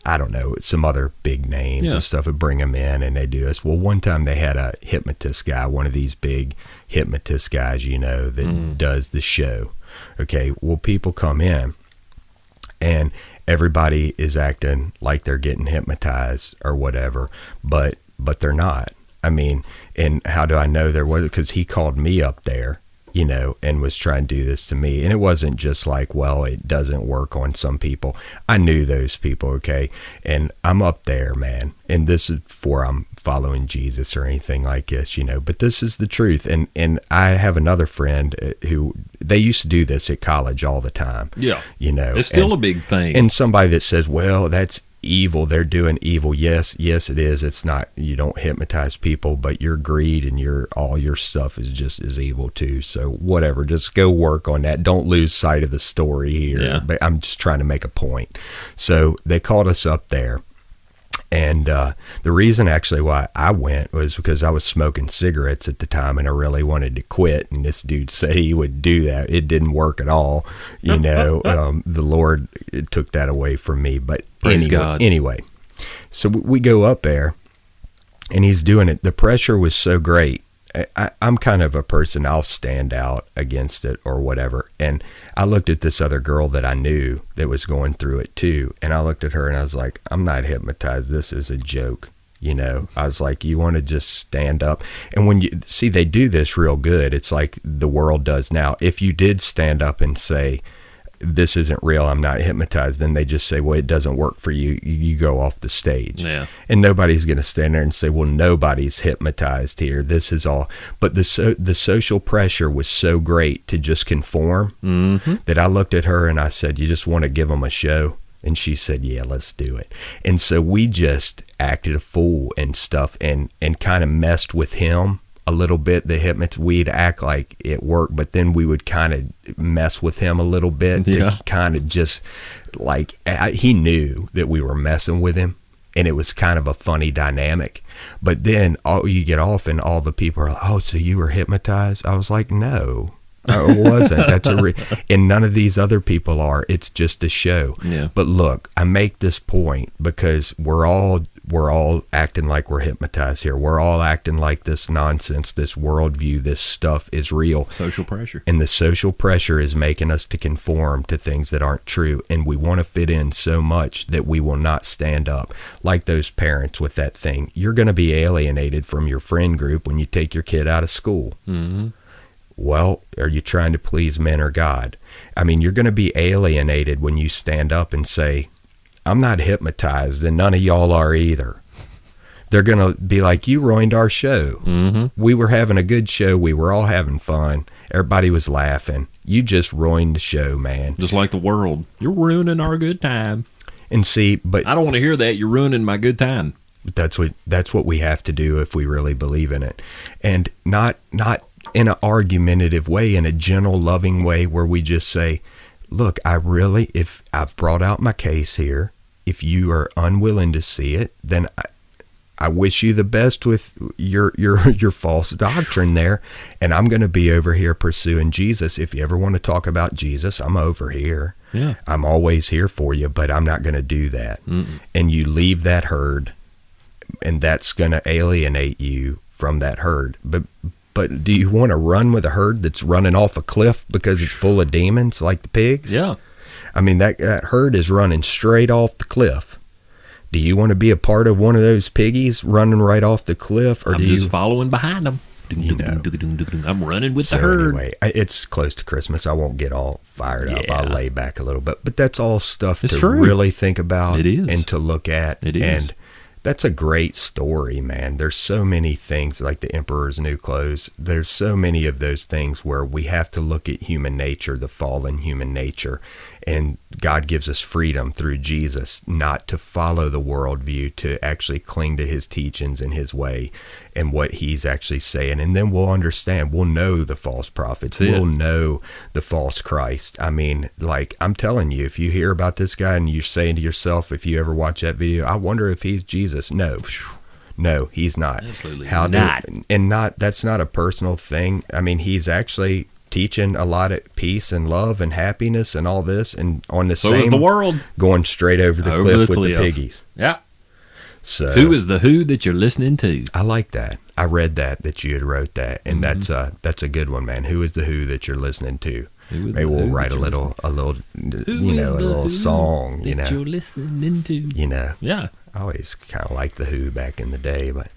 I don't know, some other big names and stuff, would bring them in and they do this. Well, one time they had a hypnotist guy, one of these big hypnotist guys, that does the show. Okay. Well, people come in and everybody is acting like they're getting hypnotized or whatever, but they're not. I mean, and how do I know there was? Because he called me up there, and was trying to do this to me. And it wasn't just like, well, it doesn't work on some people. I knew those people, okay? And I'm up there, man. And this is before I'm following Jesus or anything like this, but this is the truth. And I have another friend who, they used to do this at college all the time. Yeah. It's still a big thing. And somebody that says, well, that's evil, they're doing evil. Yes it is. It's not, you don't hypnotize people, but your greed and all your stuff is just as evil too. So whatever, just go work on that. Don't lose sight of the story here. Yeah. But I'm just trying to make a point. So they called us up there. And the reason actually why I went was because I was smoking cigarettes at the time and I really wanted to quit. And this dude said he would do that. It didn't work at all. The Lord took that away from me. But Praise God. Anyway, so we go up there and he's doing it. The pressure was so great. I'm kind of a person, I'll stand out against it or whatever. And I looked at this other girl that I knew that was going through it too. And I looked at her and I was like, I'm not hypnotized. This is a joke. I was like, you want to just stand up. And when you see, they do this real good. It's like the world does now. If you did stand up and say, this isn't real, I'm not hypnotized, then they just say, well, it doesn't work for you. You go off the stage. Yeah. And nobody's going to stand there and say, well, nobody's hypnotized here. This is all. But the social pressure was so great to just conform that I looked at her and I said, you just want to give them a show? And she said, yeah, let's do it. And so we just acted a fool and stuff and kind of messed with him a little bit. The hypnotist, we'd act like it worked, but then we would kind of mess with him a little bit to kind of just like, he knew that we were messing with him, and it was kind of a funny dynamic. But then you get off and all the people are like, oh, so you were hypnotized? I was like, no, I wasn't. That's and none of these other people are. It's just a show. Yeah. But look, I make this point because we're all acting like we're hypnotized here. We're all acting like this nonsense, this worldview, this stuff is real. Social pressure. And the social pressure is making us to conform to things that aren't true. And we want to fit in so much that we will not stand up. Like those parents with that thing. You're going to be alienated from your friend group when you take your kid out of school. Mm-hmm. Well, are you trying to please men or God? I mean, you're going to be alienated when you stand up and say, I'm not hypnotized, and none of y'all are either. They're going to be like, you ruined our show. Mm-hmm. We were having a good show. We were all having fun. Everybody was laughing. You just ruined the show, man. Just like the world. You're ruining our good time. And see, but I don't want to hear that. You're ruining my good time. That's what we have to do if we really believe in it. And not in an argumentative way, in a gentle, loving way where we just say, look, if I've brought out my case here, if you are unwilling to see it, then I wish you the best with your false doctrine there. And I'm going to be over here pursuing Jesus. If you ever want to talk about Jesus, I'm over here. Yeah. I'm always here for you, but I'm not going to do that. Mm-mm. And you leave that herd, and that's going to alienate you from that herd. But do you want to run with a herd that's running off a cliff because it's full of demons like the pigs? Yeah. I mean, that herd is running straight off the cliff. Do you want to be a part of one of those piggies running right off the cliff? Or I'm just following behind them. I'm running with the herd. Anyway, it's close to Christmas. I won't get all fired up. I'll lay back a little bit. But that's all stuff to really think about and to look at. It is. And that's a great story, man. There's so many things like the Emperor's New Clothes. There's so many of those things where we have to look at human nature, the fallen human nature. And God gives us freedom through Jesus not to follow the worldview, to actually cling to his teachings and his way and what he's actually saying. And then we'll understand. We'll know the false prophets. We'll know the false Christ. I mean, like, I'm telling you, if you hear about this guy and you're saying to yourself, if you ever watch that video, I wonder if he's Jesus. No, he's not. Absolutely not. That's not a personal thing. I mean, he's actually teaching a lot of peace and love and happiness and all this, and on the same is the world, going straight over the cliff with the piggies. Yeah. So who is the who that you're listening to? I like that. I read that you had wrote that, and that's a good one, man. Who is the who that you're listening to? Maybe we'll write a little song. That you're listening to. Yeah. I always kind of liked the Who back in the day, but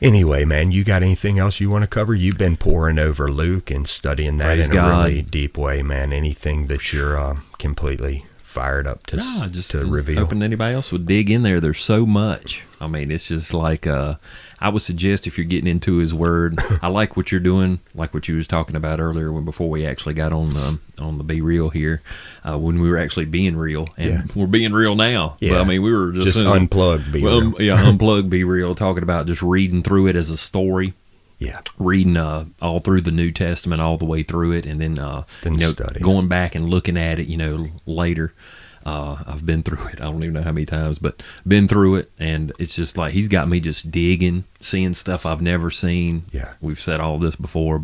Anyway, man, you got anything else you want to cover? You've been poring over Luke and studying that Praise in a God. really deep way, man. Anything that you're completely fired up to to reveal? Hoping anybody else would dig in there. There's so much. I mean, it's just like I would suggest if you're getting into His Word. I like what you're doing, like what you was talking about earlier before we actually got on the Be Real here, when we were actually being real, and we're being real now. Yeah, but, I mean, we were just unplugged. Be real. Yeah, unplugged. Be Real. Talking about just reading through it as a story. Yeah, reading all through the New Testament, all the way through it, and then studying. Going back and looking at it, later. I've been through it. I don't even know how many times, but been through it, and it's just like He's got me just digging, seeing stuff I've never seen. Yeah, we've said all this before,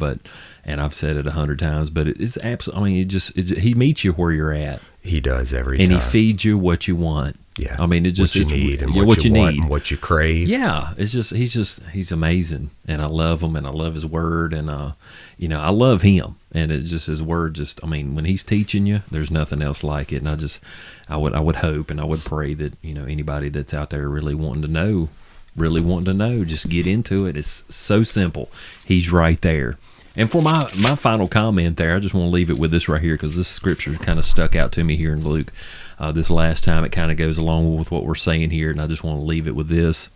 and I've said it 100 times, but it's absolutely. I mean, He meets you where you're at. He does every time, and He feeds you what you want. Yeah, I mean, what you need and what you want and what you crave. Yeah, He's amazing, and I love Him, and I love His Word, and I love Him, and it just His Word. Just, I mean, when He's teaching you, there's nothing else like it, and I would hope and I would pray that anybody that's out there really wanting to know, just get into it. It's so simple. He's right there. And for my final comment there, I just want to leave it with this right here, because this scripture kind of stuck out to me here in Luke. This last time, it kind of goes along with what we're saying here, and I just want to leave it with this.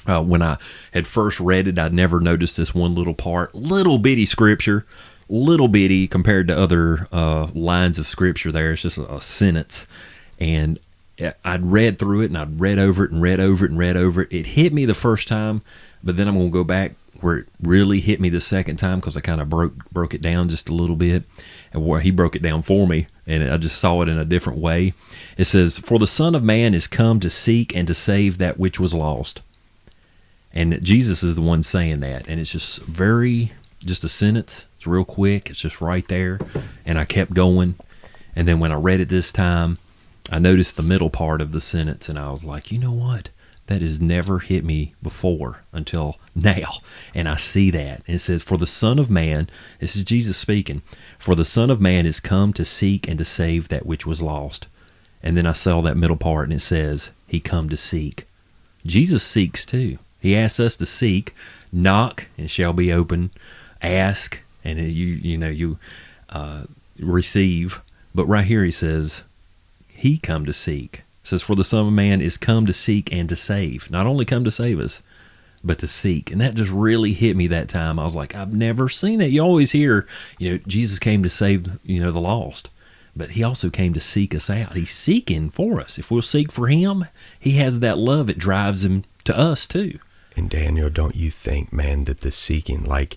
When I had first read it, I'd never noticed this one little part, little bitty scripture, little bitty compared to other lines of scripture there. It's just a sentence. And I'd read through it, and I'd read over it and read over it and read over it. It hit me the first time, but then I'm going to go back where it really hit me the second time, because I kind of broke it down just a little bit, and where He broke it down for me, and I just saw it in a different way. It says, "For the Son of Man is come to seek and to save that which was lost." And Jesus is the one saying that, and it's just a sentence. It's real quick. It's just right there, and I kept going. And then when I read it this time, I noticed the middle part of the sentence, and I was like, you know what? That has never hit me before until now. And I see that. And it says, "For the Son of Man," this is Jesus speaking, "for the Son of Man is come to seek and to save that which was lost." And then I saw that middle part, and it says, He come to seek. Jesus seeks too. He asks us to seek, knock, and shall be open, ask, and you receive. But right here He says, He come to seek. It says, "For the Son of Man is come to seek and to save." Not only come to save us, but to seek. And that just really hit me that time. I was like, I've never seen it. You always hear, Jesus came to save, the lost. But He also came to seek us out. He's seeking for us. If we'll seek for Him, He has that love. It drives Him to us too. And Daniel, don't you think, man, that the seeking, I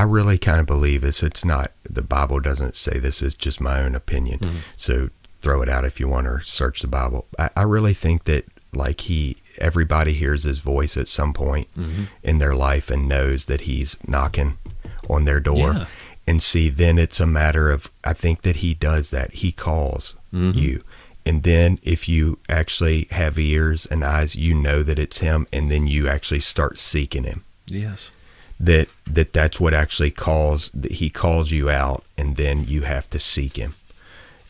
really kind of believe this. It's not, the Bible doesn't say this. It's just my own opinion. Mm-hmm. So throw it out if you want, or search the Bible. I really think that everybody hears His voice at some point in their life and knows that He's knocking on their door. Yeah. And see, then it's a matter of, I think that He does that. He calls you. And then if you actually have ears and eyes, you know that it's Him, and then you actually start seeking Him. Yes. That's what actually He calls you out, and then you have to seek Him.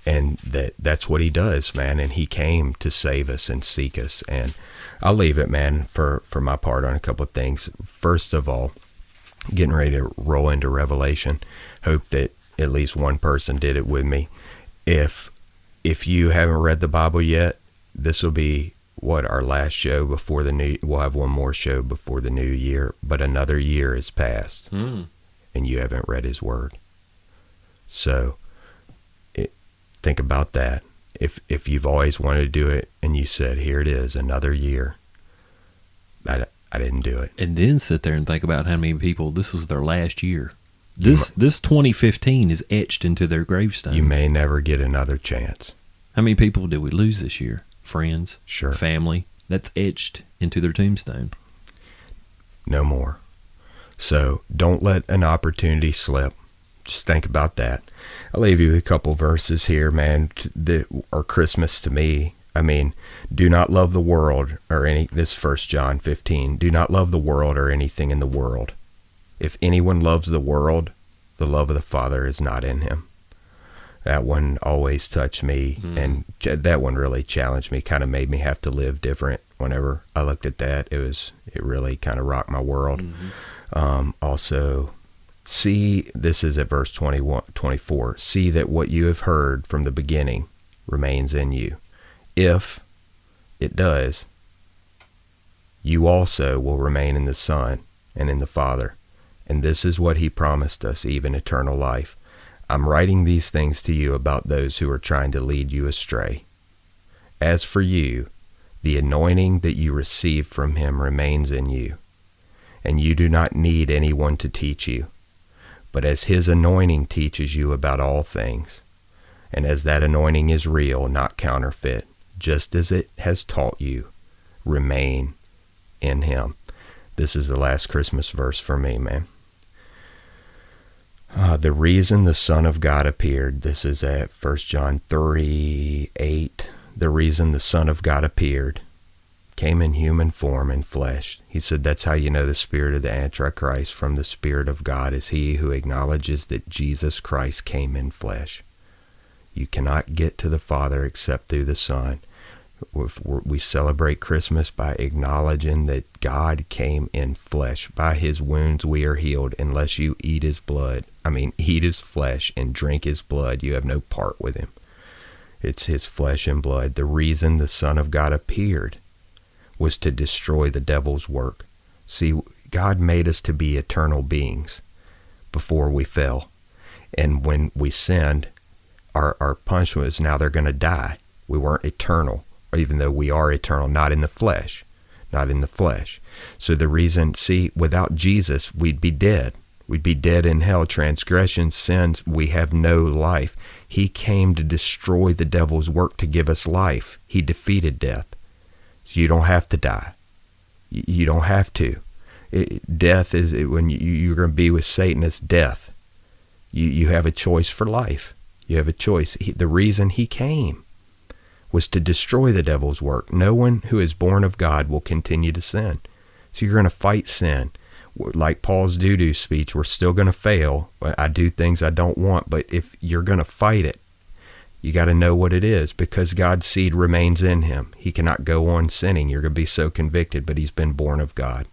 And that's what He does, man. And He came to save us and seek us. And I'll leave it, man, for my part on a couple of things. First of all, getting ready to roll into Revelation. Hope that at least one person did it with me. If you haven't read the Bible yet, this will be our last show before we'll have one more show before the new year, but another year has passed and you haven't read His Word. So think about that. If you've always wanted to do it and you said, here it is, another year, I didn't do it. And then sit there and think about how many people, this was their last year. This 2015 is etched into their gravestone. You may never get another chance. How many people did we lose this year? Friends, sure, family. That's etched into their tombstone. No more. So don't let an opportunity slip. Just think about that. I'll leave you with a couple verses here, man, that are Christmas to me. I mean, do not love the world or this 1 John 15. Do not love the world or anything in the world. If anyone loves the world, the love of the Father is not in him. That one always touched me, and that one really challenged me, kind of made me have to live different. Whenever I looked at that, it really kind of rocked my world. Also, see, this is at verse 24, see that what you have heard from the beginning remains in you. If it does, you also will remain in the Son and in the Father. And this is what he promised us, even eternal life. I'm writing these things to you about those who are trying to lead you astray. As for you, the anointing that you received from him remains in you, and you do not need anyone to teach you. But as his anointing teaches you about all things, and as that anointing is real, not counterfeit, just as it has taught you, remain in him. This is the last Christmas verse for me, man. The reason the Son of God appeared, this is at 1 John 3:8. The reason the Son of God appeared, came in human form and flesh. He said that's how you know the spirit of the Antichrist from the Spirit of God is he who acknowledges that Jesus Christ came in flesh. You cannot get to the Father except through the Son. We celebrate Christmas by acknowledging that God came in flesh. By his wounds we are healed. Unless you eat his flesh and drink his blood, you have no part with him. It's his flesh and blood. The reason the Son of God appeared was to destroy the devil's work. See, God made us to be eternal beings before we fell. And when we sinned, our punishment was now they're going to die. We weren't eternal. Even though we are eternal, not in the flesh. So the reason, see, without Jesus, we'd be dead. We'd be dead in hell. Transgression, sins, we have no life. He came to destroy the devil's work to give us life. He defeated death. So you don't have to die. You don't have to. Death is, when you're going to be with Satan, it's death. You have a choice for life. You have a choice. The reason he came was to destroy the devil's work. No one who is born of God will continue to sin. So you're going to fight sin. Like Paul's doo-doo speech, we're still going to fail. I do things I don't want, but if you're going to fight it, you got to know what it is, because God's seed remains in him. He cannot go on sinning. You're going to be so convicted, but he's been born of God.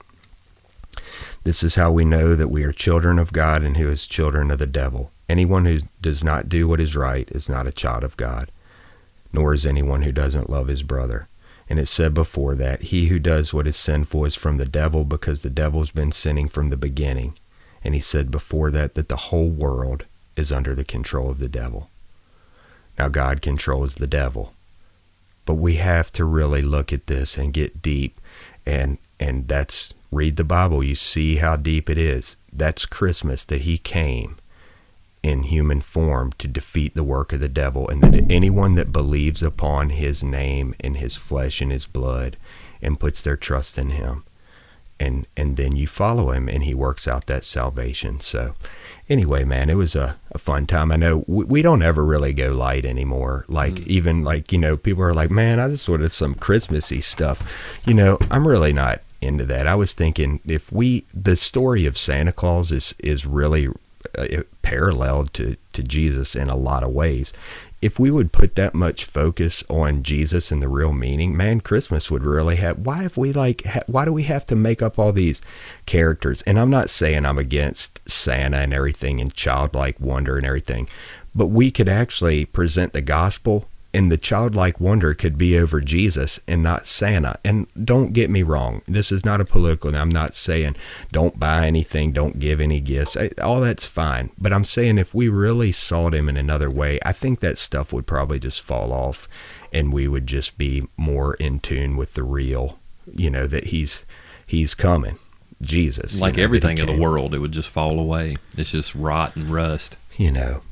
This is how we know that we are children of God and who is children of the devil. Anyone who does not do what is right is not a child of God, nor is anyone who doesn't love his brother. And it said before that, he who does what is sinful is from the devil, because the devil's been sinning from the beginning. And he said before that the whole world is under the control of the devil. Now God controls the devil. But we have to really look at this and get deep. And that's, read the Bible, you see how deep it is. That's Christmas, that he came in human form to defeat the work of the devil, and that anyone that believes upon his name and his flesh and his blood and puts their trust in him, and then you follow him and he works out that salvation. So anyway, man, it was a fun time. I know we don't ever really go light anymore. Like even like, people are like, man, I just wanted some Christmassy stuff. I'm really not into that. I was thinking the story of Santa Claus is really paralleled to Jesus in a lot of ways. If we would put that much focus on Jesus and the real meaning, man, Christmas would really have, why do we have to make up all these characters? And I'm not saying I'm against Santa and everything and childlike wonder and everything, but we could actually present the gospel, and the childlike wonder could be over Jesus and not Santa. And don't get me wrong, this is not a political, I'm not saying don't buy anything, don't give any gifts, all that's fine. But I'm saying if we really sought him in another way, I think that stuff would probably just fall off, and we would just be more in tune with the real, that he's coming, Jesus. Like everything in the world, it would just fall away. It's just rot and rust.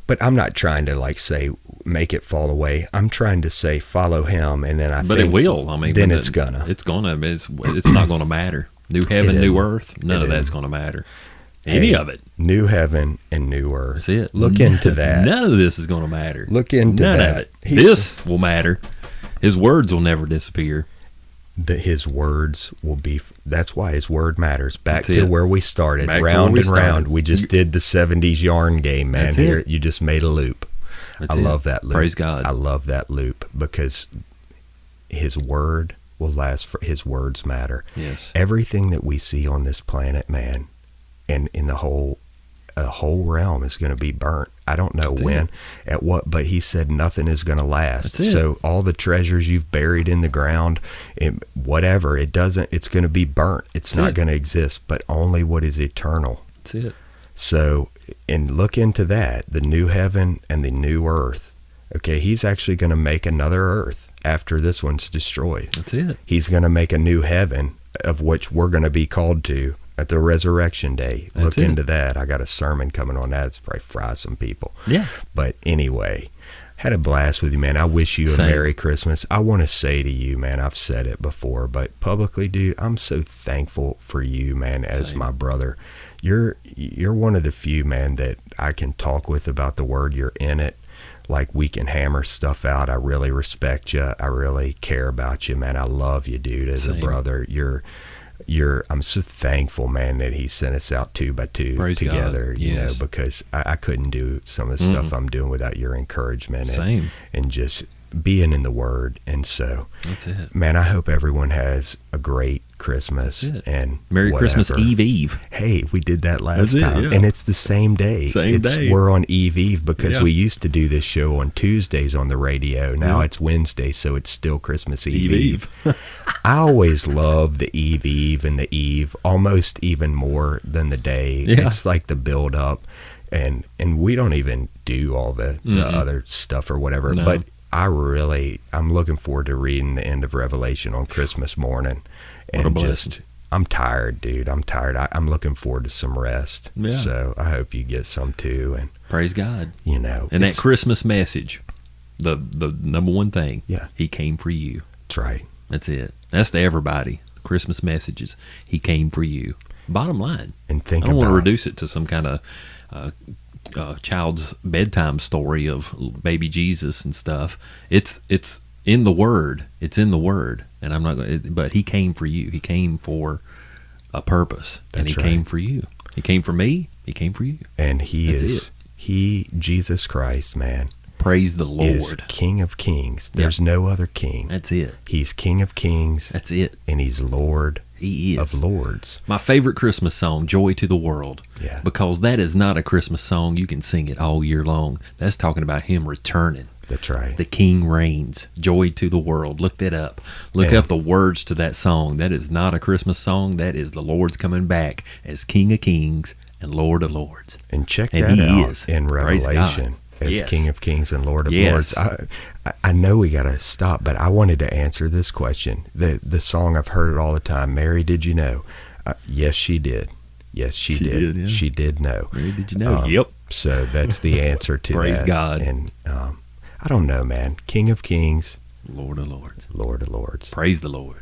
But I'm not trying to say make it fall away. I'm trying to say follow him, and then But it will. I mean, then it's not gonna matter. New heaven, new earth. None of that's gonna matter. Any of it. New heaven and new earth. That's it. Look into that. None of this is gonna matter. Look into None that. of it. This will matter. His words will never disappear. His words will be, that's why his word matters. Back to where we started, round and round. We just did the 70s yarn game, man. Here, you just made a loop. That's I it. love that loop. Praise God. I love that loop because his word will last for his words matter. Yes. Everything that we see on this planet, man, and in the whole realm is going to be burnt. I don't know when, at what, but he said nothing is going to last. So all the treasures you've buried in the ground, whatever, it's going to be burnt. It's not going to exist, but only what is eternal. That's it. So, and look into that, the new heaven and the new earth. Okay, he's actually going to make another earth after this one's destroyed. That's it. He's going to make a new heaven of which we're going to be called to at the resurrection day. Look into that. I got a sermon coming on that. It's probably fry some people. Yeah. But anyway, had a blast with you, man. I wish you a Merry Christmas. I want to say to you, man, I've said it before, but publicly, dude, I'm so thankful for you, man, as my brother. You're one of the few, man, that I can talk with about the word. You're in it. Like, we can hammer stuff out. I really respect you. I really care about you, man. I love you, dude, as a brother. I'm so thankful, man, that he sent us out 2 by 2 together, you know, because I couldn't do some of the stuff I'm doing without your encouragement and just being in the word. And so, that's it, man, I hope everyone has a great Christmas and Merry Christmas Eve. Hey, we did that last time, and it's the same day. We're on Eve because we used to do this show on Tuesdays on the radio. Now it's Wednesday, so it's still Christmas Eve. I always love the Eve and the Eve almost even more than the day. It's like the build up, and we don't even do all the other stuff or whatever, but I'm looking forward to reading the end of Revelation on Christmas morning. And I'm tired, dude. I'm tired. I'm looking forward to some rest. Yeah. So I hope you get some too. And praise God. You know, and that Christmas message, the number one thing. Yeah. He came for you. That's right. That's it. That's to everybody. Christmas messages. He came for you. Bottom line. And I don't want to reduce it to some kind of child's bedtime story of baby Jesus and stuff. It's in the Word. It's in the Word. And I'm not. But he came for you. He came for a purpose. And he came for you. He came for me. He came for you. And Jesus Christ, man. Praise the Lord. Is King of Kings. There's no other king. That's it. He's King of Kings. That's it. And he's Lord. He is. Of Lords. My favorite Christmas song, Joy to the World. Yeah. Because that is not a Christmas song. You can sing it all year long. That's talking about him returning. That's right. The King reigns. Joy to the world. Look that up. Look up the words to that song. That is not a Christmas song. That is the Lord's coming back as King of Kings and Lord of Lords. And check that out in Revelation as King of Kings and Lord of Lords. I know we got to stop, but I wanted to answer this question. The song, I've heard it all the time. Mary, did you know? Yes, she did. Yes, she did. Yeah. She did know. Mary, did you know? Yep. So that's the answer to Praise that. God. And I don't know, man. King of Kings. Lord of Lords. Lord of Lords. Praise the Lord.